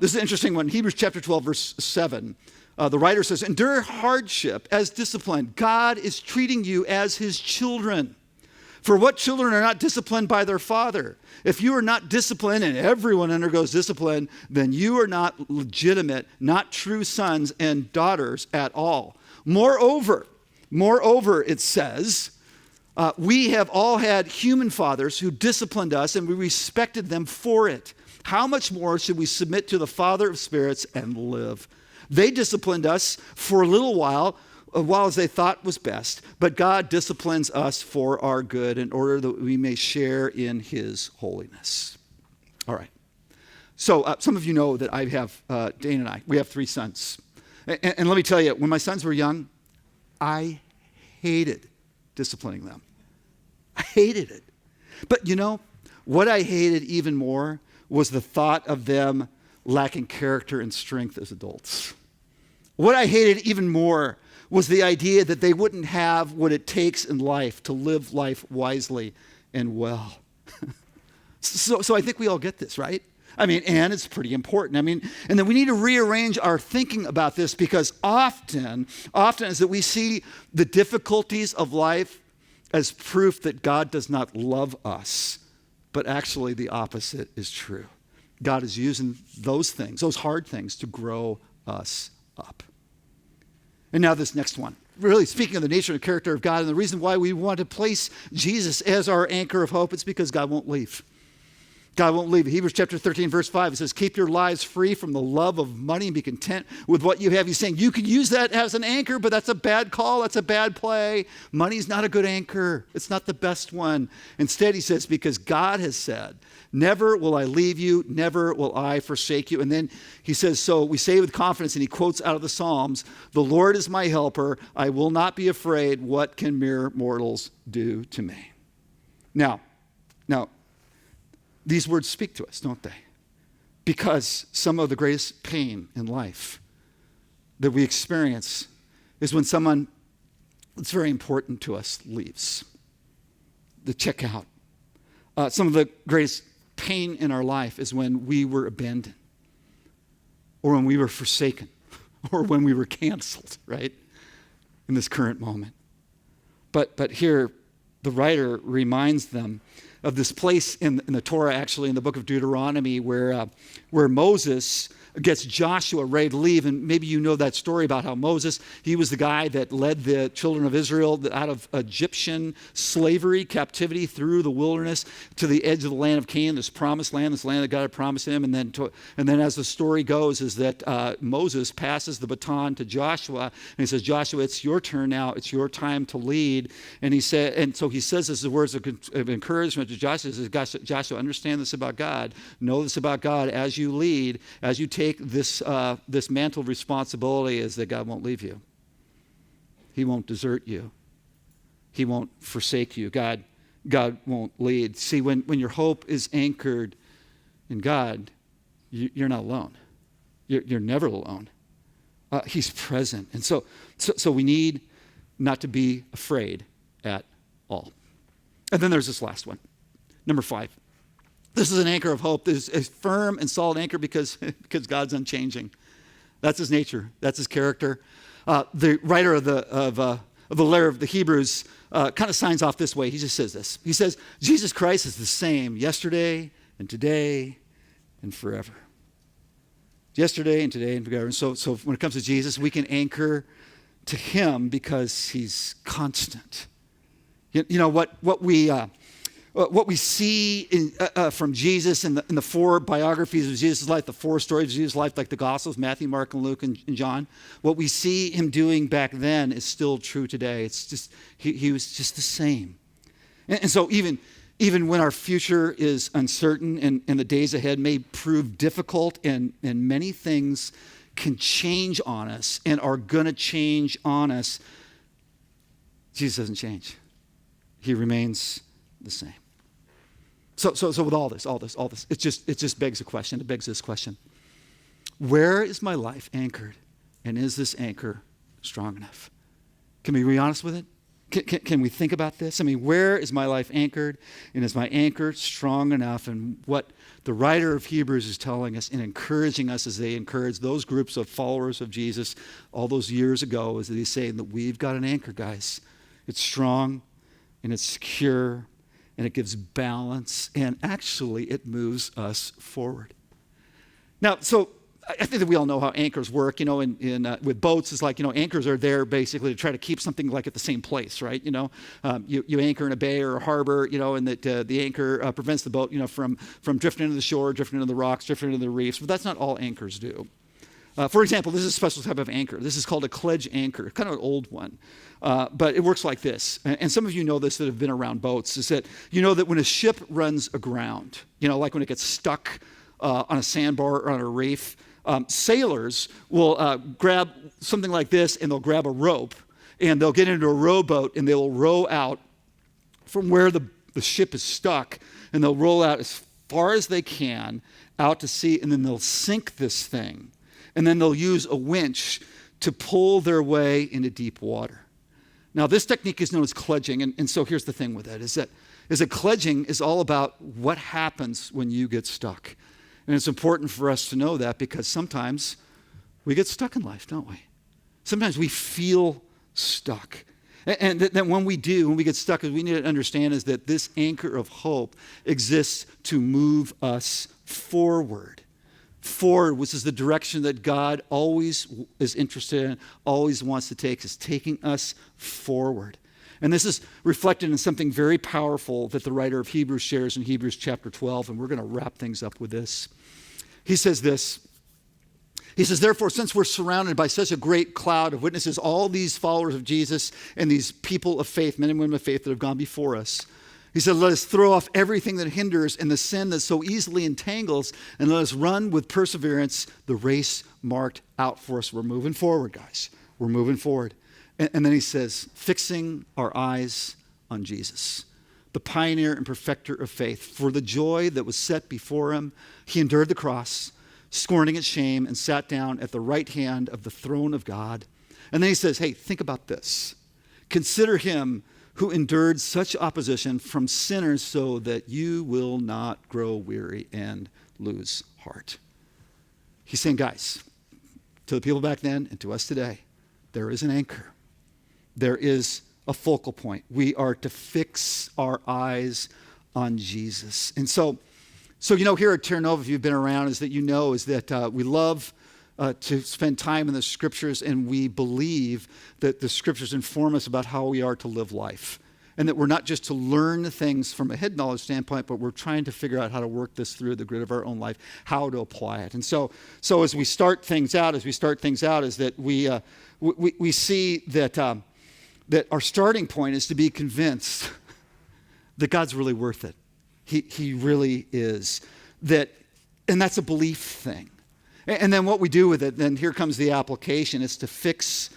S3: This is an interesting one. Hebrews chapter 12, verse 7. The writer says, endure hardship as discipline. God is treating you as his children. For what children are not disciplined by their father? If you are not disciplined, and everyone undergoes discipline, then you are not legitimate, not true sons and daughters at all. Moreover, it says, we have all had human fathers who disciplined us, and we respected them for it. How much more should we submit to the Father of spirits and live? They disciplined us for a little while as they thought was best, but God disciplines us for our good in order that we may share in his holiness. All right. So some of you know that I have, Dane and I, we have 3 sons. And let me tell you, when my sons were young, I hated disciplining them. I hated it. But what I hated even more was the thought of them lacking character and strength as adults. What I hated even more was the idea that they wouldn't have what it takes in life to live life wisely and well. So I think we all get this, right? And it's pretty important. And then we need to rearrange our thinking about this because often is that we see the difficulties of life as proof that God does not love us, but actually the opposite is true. God is using those things, those hard things, to grow us up. And now this next one. Really speaking of the nature and character of God, and the reason why we want to place Jesus as our anchor of hope, it's because God won't leave. God won't leave. Hebrews chapter 13, verse 5, it says, keep your lives free from the love of money and be content with what you have. He's saying you could use that as an anchor, but that's a bad call. That's a bad play. Money's not a good anchor. It's not the best one. Instead, he says, because God has said, never will I leave you, never will I forsake you. And then he says, so we say with confidence, and he quotes out of the Psalms, the Lord is my helper. I will not be afraid. What can mere mortals do to me? Now, these words speak to us, don't they? Because some of the greatest pain in life that we experience is when someone that's very important to us leaves. The check out. Some of the greatest pain in our life is when we were abandoned, or when we were forsaken, or when we were canceled, right? In this current moment. But here, the writer reminds them of this place in the Torah, actually in the book of Deuteronomy, where Moses gets Joshua ready to leave. And maybe you know that story about how Moses, he was the guy that led the children of Israel out of Egyptian slavery, captivity, through the wilderness to the edge of the land of Canaan, this promised land, this land that God had promised him. And then as the story goes, is that Moses passes the baton to Joshua, and he says, Joshua, it's your turn now. It's your time to lead. And so he says this as words of encouragement to Joshua. He says, Joshua, understand this about God. Know this about God as you lead, as you take this mantle of responsibility, is that God won't leave you. He won't desert you. He won't forsake you. God won't lead. See, when your hope is anchored in God, you're not alone. You're never alone. He's present. And so we need not to be afraid at all. And then there's this last one, number 5. This is an anchor of hope. This is a firm and solid anchor because God's unchanging. That's his nature. That's his character. The writer of the letter of the Hebrews kind of signs off this way. He just says this. He says, Jesus Christ is the same yesterday and today and forever. Yesterday and today and forever. And so when it comes to Jesus, we can anchor to him because he's constant. You know what we see from Jesus in the 4 biographies of Jesus' life, the 4 stories of Jesus' life, like the Gospels, Matthew, Mark, and Luke, and John, what we see him doing back then is still true today. It's just, he was just the same. And so even when our future is uncertain and the days ahead may prove difficult and many things can change on us and are going to change on us, Jesus doesn't change. He remains the same. So with all this, it just begs a question. It begs this question. Where is my life anchored? And is this anchor strong enough? Can we be honest with it? Can we think about this? I mean, where is my life anchored? And is my anchor strong enough? And what the writer of Hebrews is telling us and encouraging us as they encourage those groups of followers of Jesus all those years ago is that he's saying that we've got an anchor, guys. It's strong and it's secure and it gives balance and actually it moves us forward. Now, so I think that we all know how anchors work, with boats. It's like, anchors are there basically to try to keep something like at the same place, right? You anchor in a bay or a harbor, and that the anchor prevents the boat, from drifting into the shore, drifting into the rocks, drifting into the reefs. But that's not all anchors do. For example, this is a special type of anchor. This is called a cledge anchor, kind of an old one. But it works like this. And some of you know this that have been around boats, is that you know that when a ship runs aground, like when it gets stuck on a sandbar or on a reef, sailors will grab something like this and they'll grab a rope and they'll get into a rowboat and they'll row out from where the ship is stuck and they'll roll out as far as they can out to sea and then they'll sink this thing and then they'll use a winch to pull their way into deep water. Now this technique is known as cledging and so here's the thing with it is that cledging is all about what happens when you get stuck. And it's important for us to know that because sometimes we get stuck in life, don't we? Sometimes we feel stuck. And then when we get stuck, what we need to understand is that this anchor of hope exists to move us forward. Forward, which is the direction that God always is interested in, always wants to take us, taking us forward. And this is reflected in something very powerful that the writer of Hebrews shares in Hebrews chapter 12, and we're going to wrap things up with this. He says this. He says, therefore, since we're surrounded by such a great cloud of witnesses, all these followers of Jesus and these people of faith, men and women of faith that have gone before us, he said, let us throw off everything that hinders and the sin that so easily entangles, and let us run with perseverance the race marked out for us. We're moving forward, guys. We're moving forward. And then he says, fixing our eyes on Jesus, the pioneer and perfecter of faith. For the joy that was set before him, he endured the cross, scorning its shame, and sat down at the right hand of the throne of God. And then he says, hey, think about this. Consider him who endured such opposition from sinners so that you will not grow weary and lose heart. He's saying, guys, to the people back then and to us today, there is an anchor. There is a focal point. We are to fix our eyes on Jesus. And so here at Terra Nova, if you've been around, is that we love to spend time in the scriptures, and we believe that the scriptures inform us about how we are to live life. And that we're not just to learn things from a head knowledge standpoint, but we're trying to figure out how to work this through the grid of our own life, how to apply it. And so as we start things out, is that we see that our starting point is to be convinced that God's really worth it. He really is. And that's a belief thing. And then what we do with it, then here comes the application, is to fix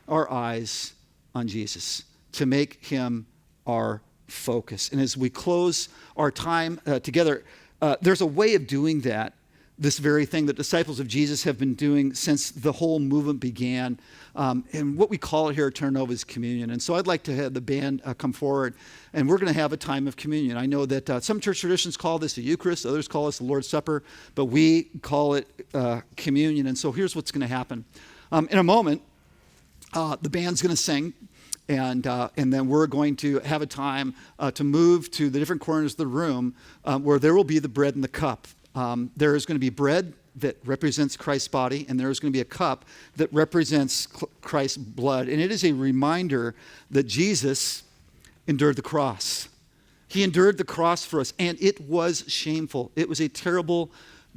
S3: our eyes on Jesus, to make him our focus. And as we close our time together, there's a way of doing that this very thing that disciples of Jesus have been doing since the whole movement began. And what we call it here at Terra Nova is communion. And so I'd like to have the band come forward, and we're going to have a time of communion. I know that some church traditions call this the Eucharist, others call this the Lord's Supper, but we call it communion. And so here's what's going to happen. In a moment, the band's going to sing. And then we're going to have a time to move to the different corners of the room where there will be the bread and the cup. There is going to be bread that represents Christ's body, and there is going to be a cup that represents Christ's blood. And it is a reminder that Jesus endured the cross. He endured the cross for us, and it was shameful. It was a terrible,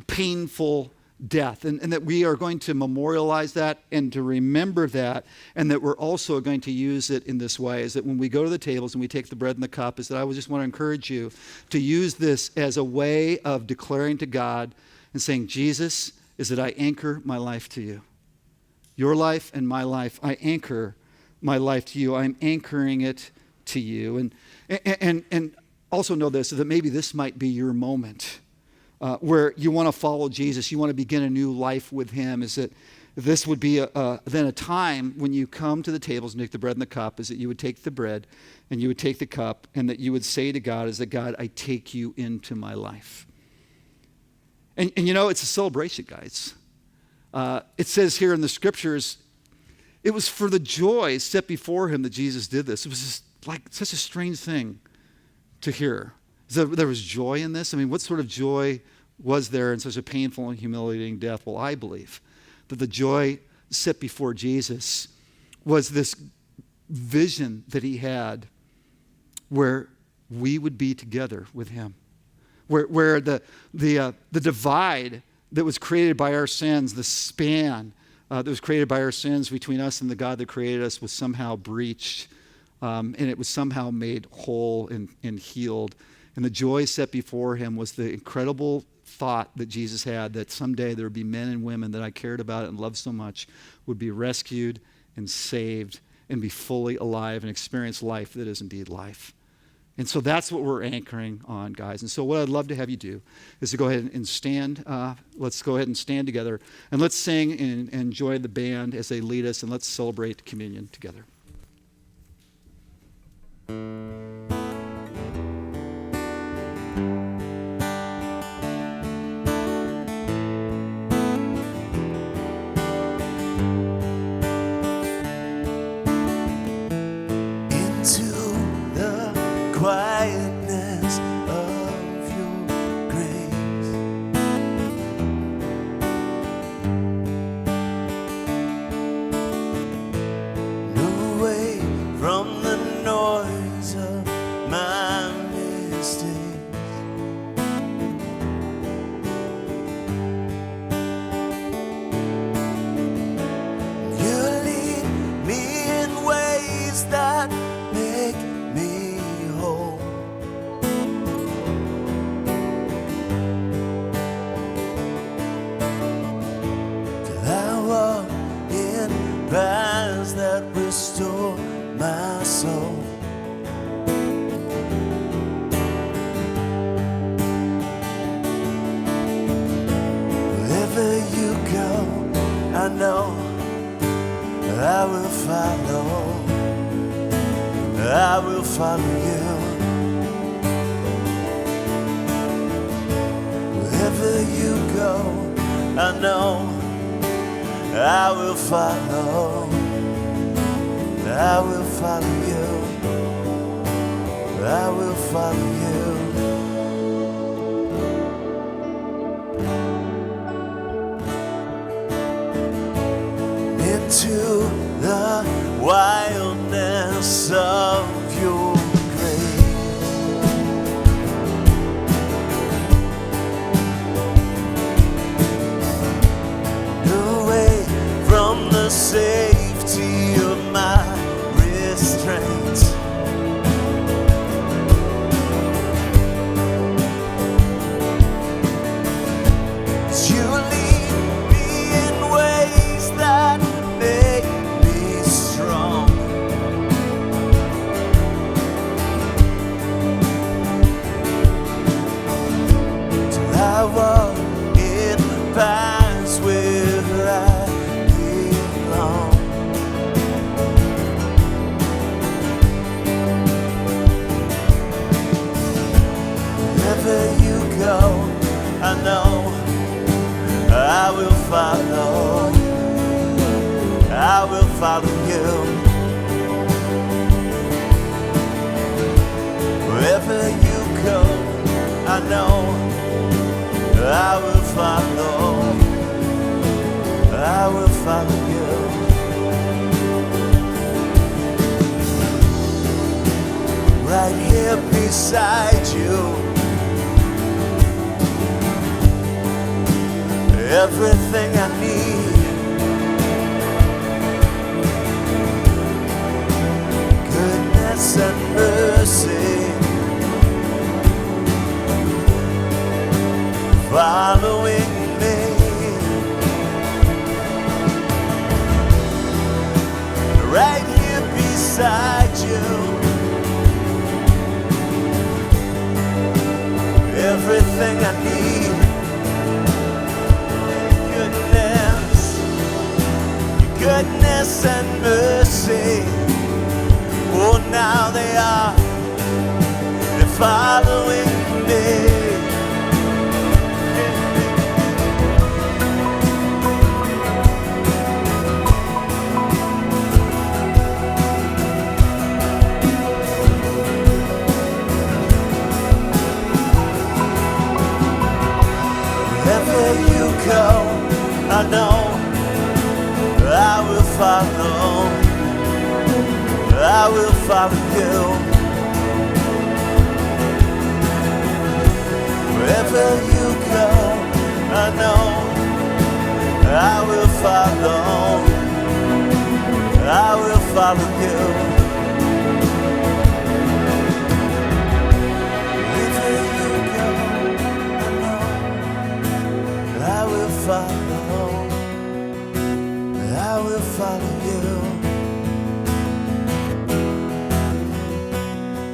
S3: painful death, and that we are going to memorialize that and to remember that, and that we're also going to use it in this way, is that when we go to the tables and we take the bread and the cup, is that I would just want to encourage you to use this as a way of declaring to God and saying, Jesus, is that I anchor my life to you. Your life and my life, I anchor my life to you. I'm anchoring it to you. And also know this, that maybe this might be your moment where you want to follow Jesus, you want to begin a new life with him, is that this would be then a time when you come to the tables and take the bread and the cup, is that you would take the bread and you would take the cup, and that you would say to God, is that God, I take you into my life. And you know, it's a celebration, guys. It says here in the scriptures, it was for the joy set before him that Jesus did this. It was just like such a strange thing to hear. There was joy in this. I mean, what sort of joy was there in such a painful and humiliating death? Well, I believe that the joy set before Jesus was this vision that he had where we would be together with him, where the divide that was created by our sins, the span that was created by our sins between us and the God that created us, was somehow breached, and it was somehow made whole and healed. And the joy set before him was the incredible thought that Jesus had that someday there would be men and women that I cared about and loved so much would be rescued and saved and be fully alive and experience life that is indeed life. And so that's what we're anchoring on, guys. And so what I'd love to have you do is to go ahead and stand. Let's go ahead and stand together, and let's sing and enjoy the band as they lead us, and let's celebrate communion together.
S1: Quietness of your grace, away from the noise of my mistakes. You lead me in ways that make me whole. Till I walk in paths that restore my soul. Wherever you go, I know I will follow. I will follow you. Wherever you go, I know I will follow. I will follow you. I will follow you. Into the wildness of your grace. Away from the safety of my restraints. You lead me in ways that make beside you. Everything I need. Goodness and mercy following me. Right here beside you. Everything I need. Goodness and mercy, oh, now they're following me. Wherever you go, I know I will follow, I will follow you. Wherever you go, I know I will follow, I will follow you. Wherever you go, I know I will follow, I will follow you.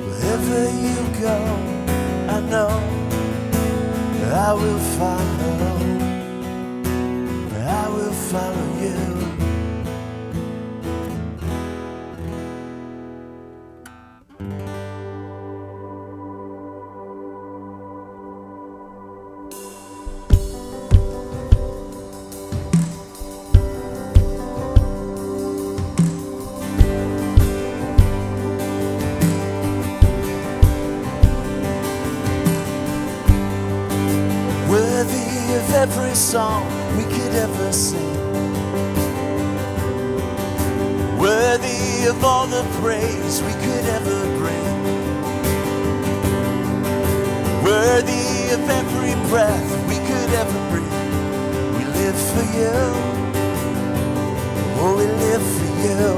S1: Wherever you go, I know I will follow, I will follow you. Worthy of every song we could ever sing, worthy of all the praise we could ever bring, worthy of every breath we could ever breathe. We live for you, oh, we live for you.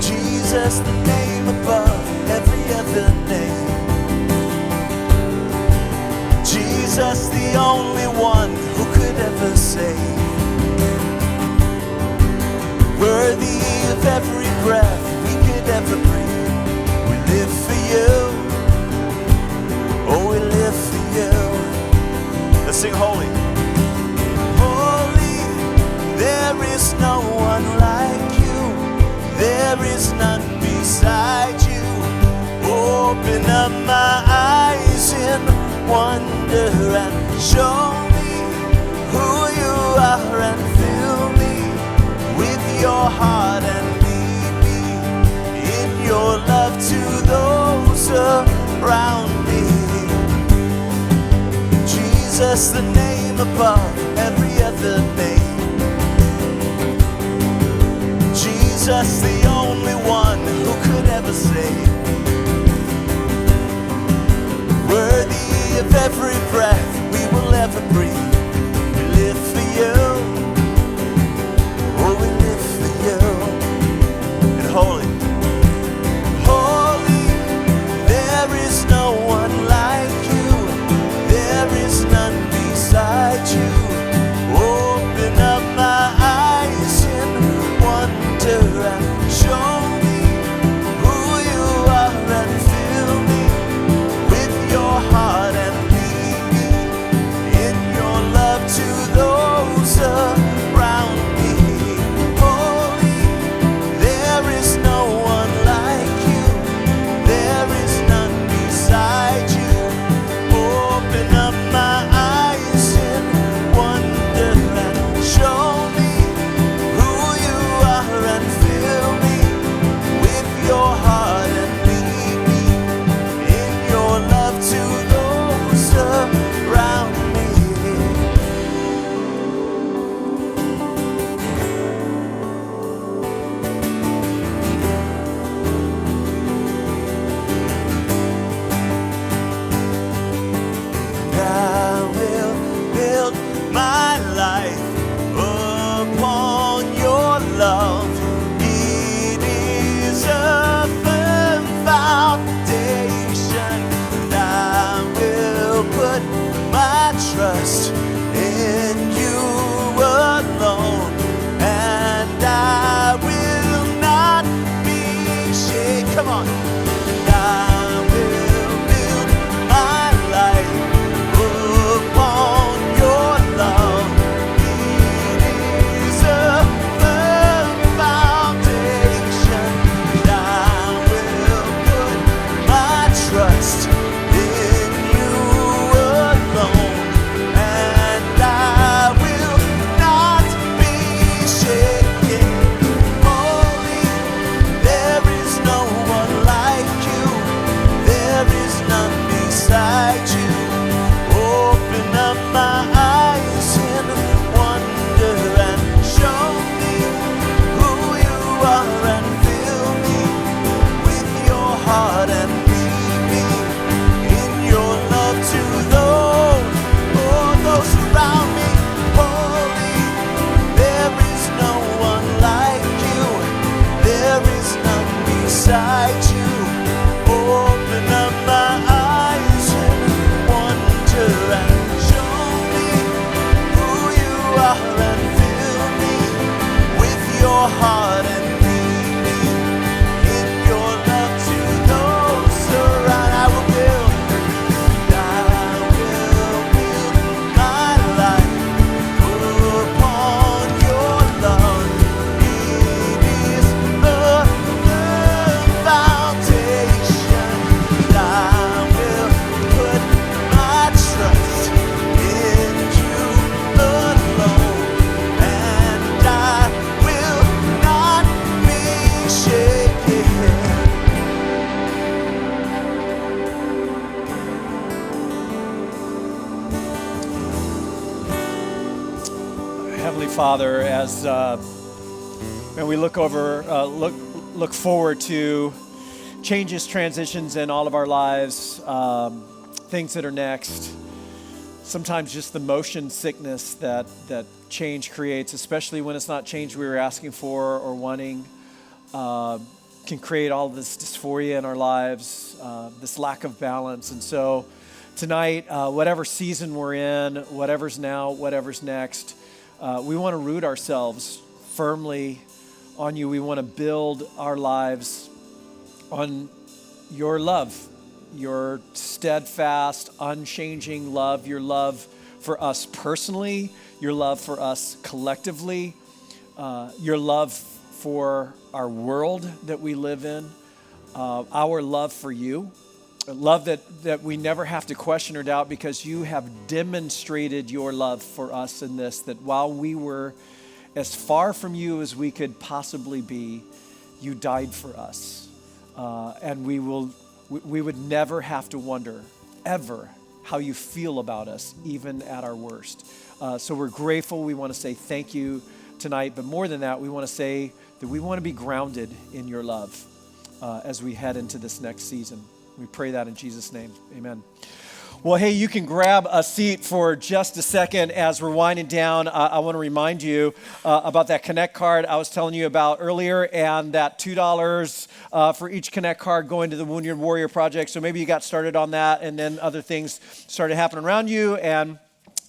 S1: Jesus, the name above every other name. Jesus, the only one who could ever save. Worthy of every breath we could ever breathe. We live for you, oh, we live for you. Let's sing holy. Holy, there is no one like you. There is none beside you. Open up my eyes in wonder and show me who you are, and fill me with your heart and lead me in your love to those around me. Jesus, the name above every other name. Jesus, the only one who could ever save. Worthy of every breath we will ever breathe. We live for you, oh, we live for you. And holy, holy, there is no one like you. There is none beside you. Open up my eyes in wonder and show me who you are, and fill me with your heart and lead me in your heart and lead me in your love to those around. I will build my life upon your love. It is the foundation. I will put my trust in you alone, and I will not be shaken.
S2: Heavenly Father, as when we look forward to changes, transitions in all of our lives, things that are next, sometimes just the motion sickness that change creates, especially when it's not change we were asking for or wanting, can create all this dysphoria in our lives, this lack of balance. And so tonight, whatever season we're in, whatever's now, whatever's next, we want to root ourselves firmly on you. We want to build our lives on your love, your steadfast, unchanging love, your love for us personally, your love for us collectively, your love for our world that we live in, our love for you. Love that we never have to question or doubt, because you have demonstrated your love for us in this, that while we were as far from you as we could possibly be, you died for us. And we would never have to wonder, ever, how you feel about us, even at our worst. So we're grateful. We want to say thank you tonight. But more than that, we want to say that we want to be grounded in your love as we head into this next season. We pray that in Jesus' name. Amen. Well, hey, you can grab a seat for just a second as we're winding down. I want to remind you about that Connect card I was telling you about earlier, and that $2 for each Connect card going to the Wounded Warrior Project. So maybe you got started on that, and then other things started happening around you, and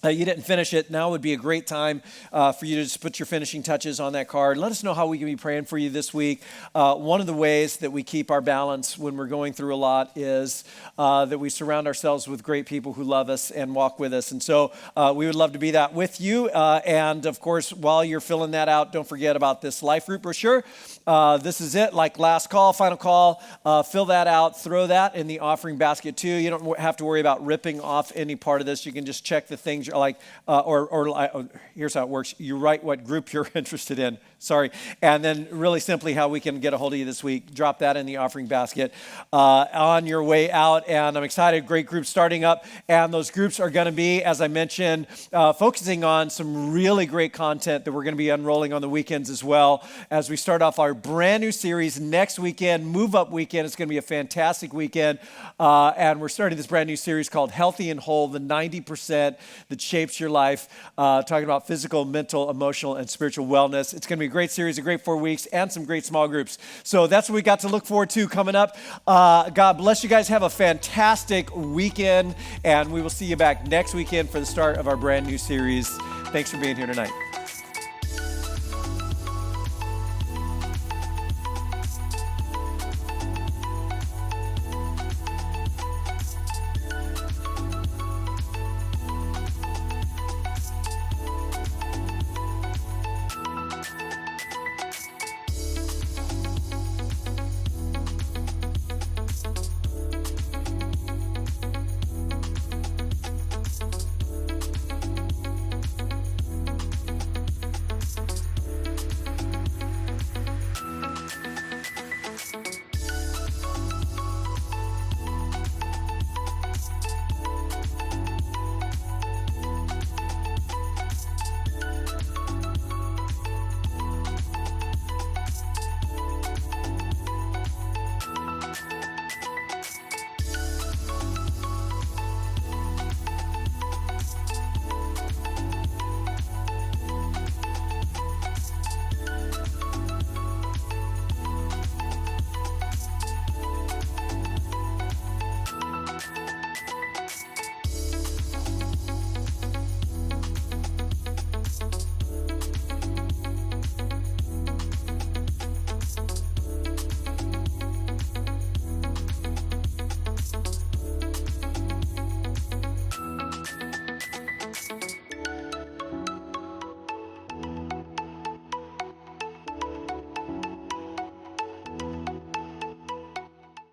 S2: you didn't finish it. Now would be a great time for you to just put your finishing touches on that card. Let us know how we can be praying for you this week. One of the ways that we keep our balance when we're going through a lot is that we surround ourselves with great people who love us and walk with us. And so we would love to be that with you. And of course, while you're filling that out, don't forget about this Life Root brochure. This is it, like last call, final call. Fill that out, throw that in the offering basket too. You don't have to worry about ripping off any part of this. You can just check the things you're like, here's how it works. You write what group you're interested in. Sorry. And then really simply how we can get a hold of you this week. Drop that in the offering basket on your way out. And I'm excited. Great groups starting up. And those groups are going to be, as I mentioned, focusing on some really great content that we're going to be unrolling on the weekends as well, as we start off our brand new series next weekend, Move Up Weekend. It's going to be a fantastic weekend. And we're starting this brand new series called Healthy and Whole, the 90% that shapes your life, talking about physical, mental, emotional, and spiritual wellness. It's going to be a great series, a great 4 weeks, and some great small groups. So that's what we got to look forward to coming up. God bless you guys. Have a fantastic weekend, and we will see you back next weekend for the start of our brand new series. Thanks for being here tonight.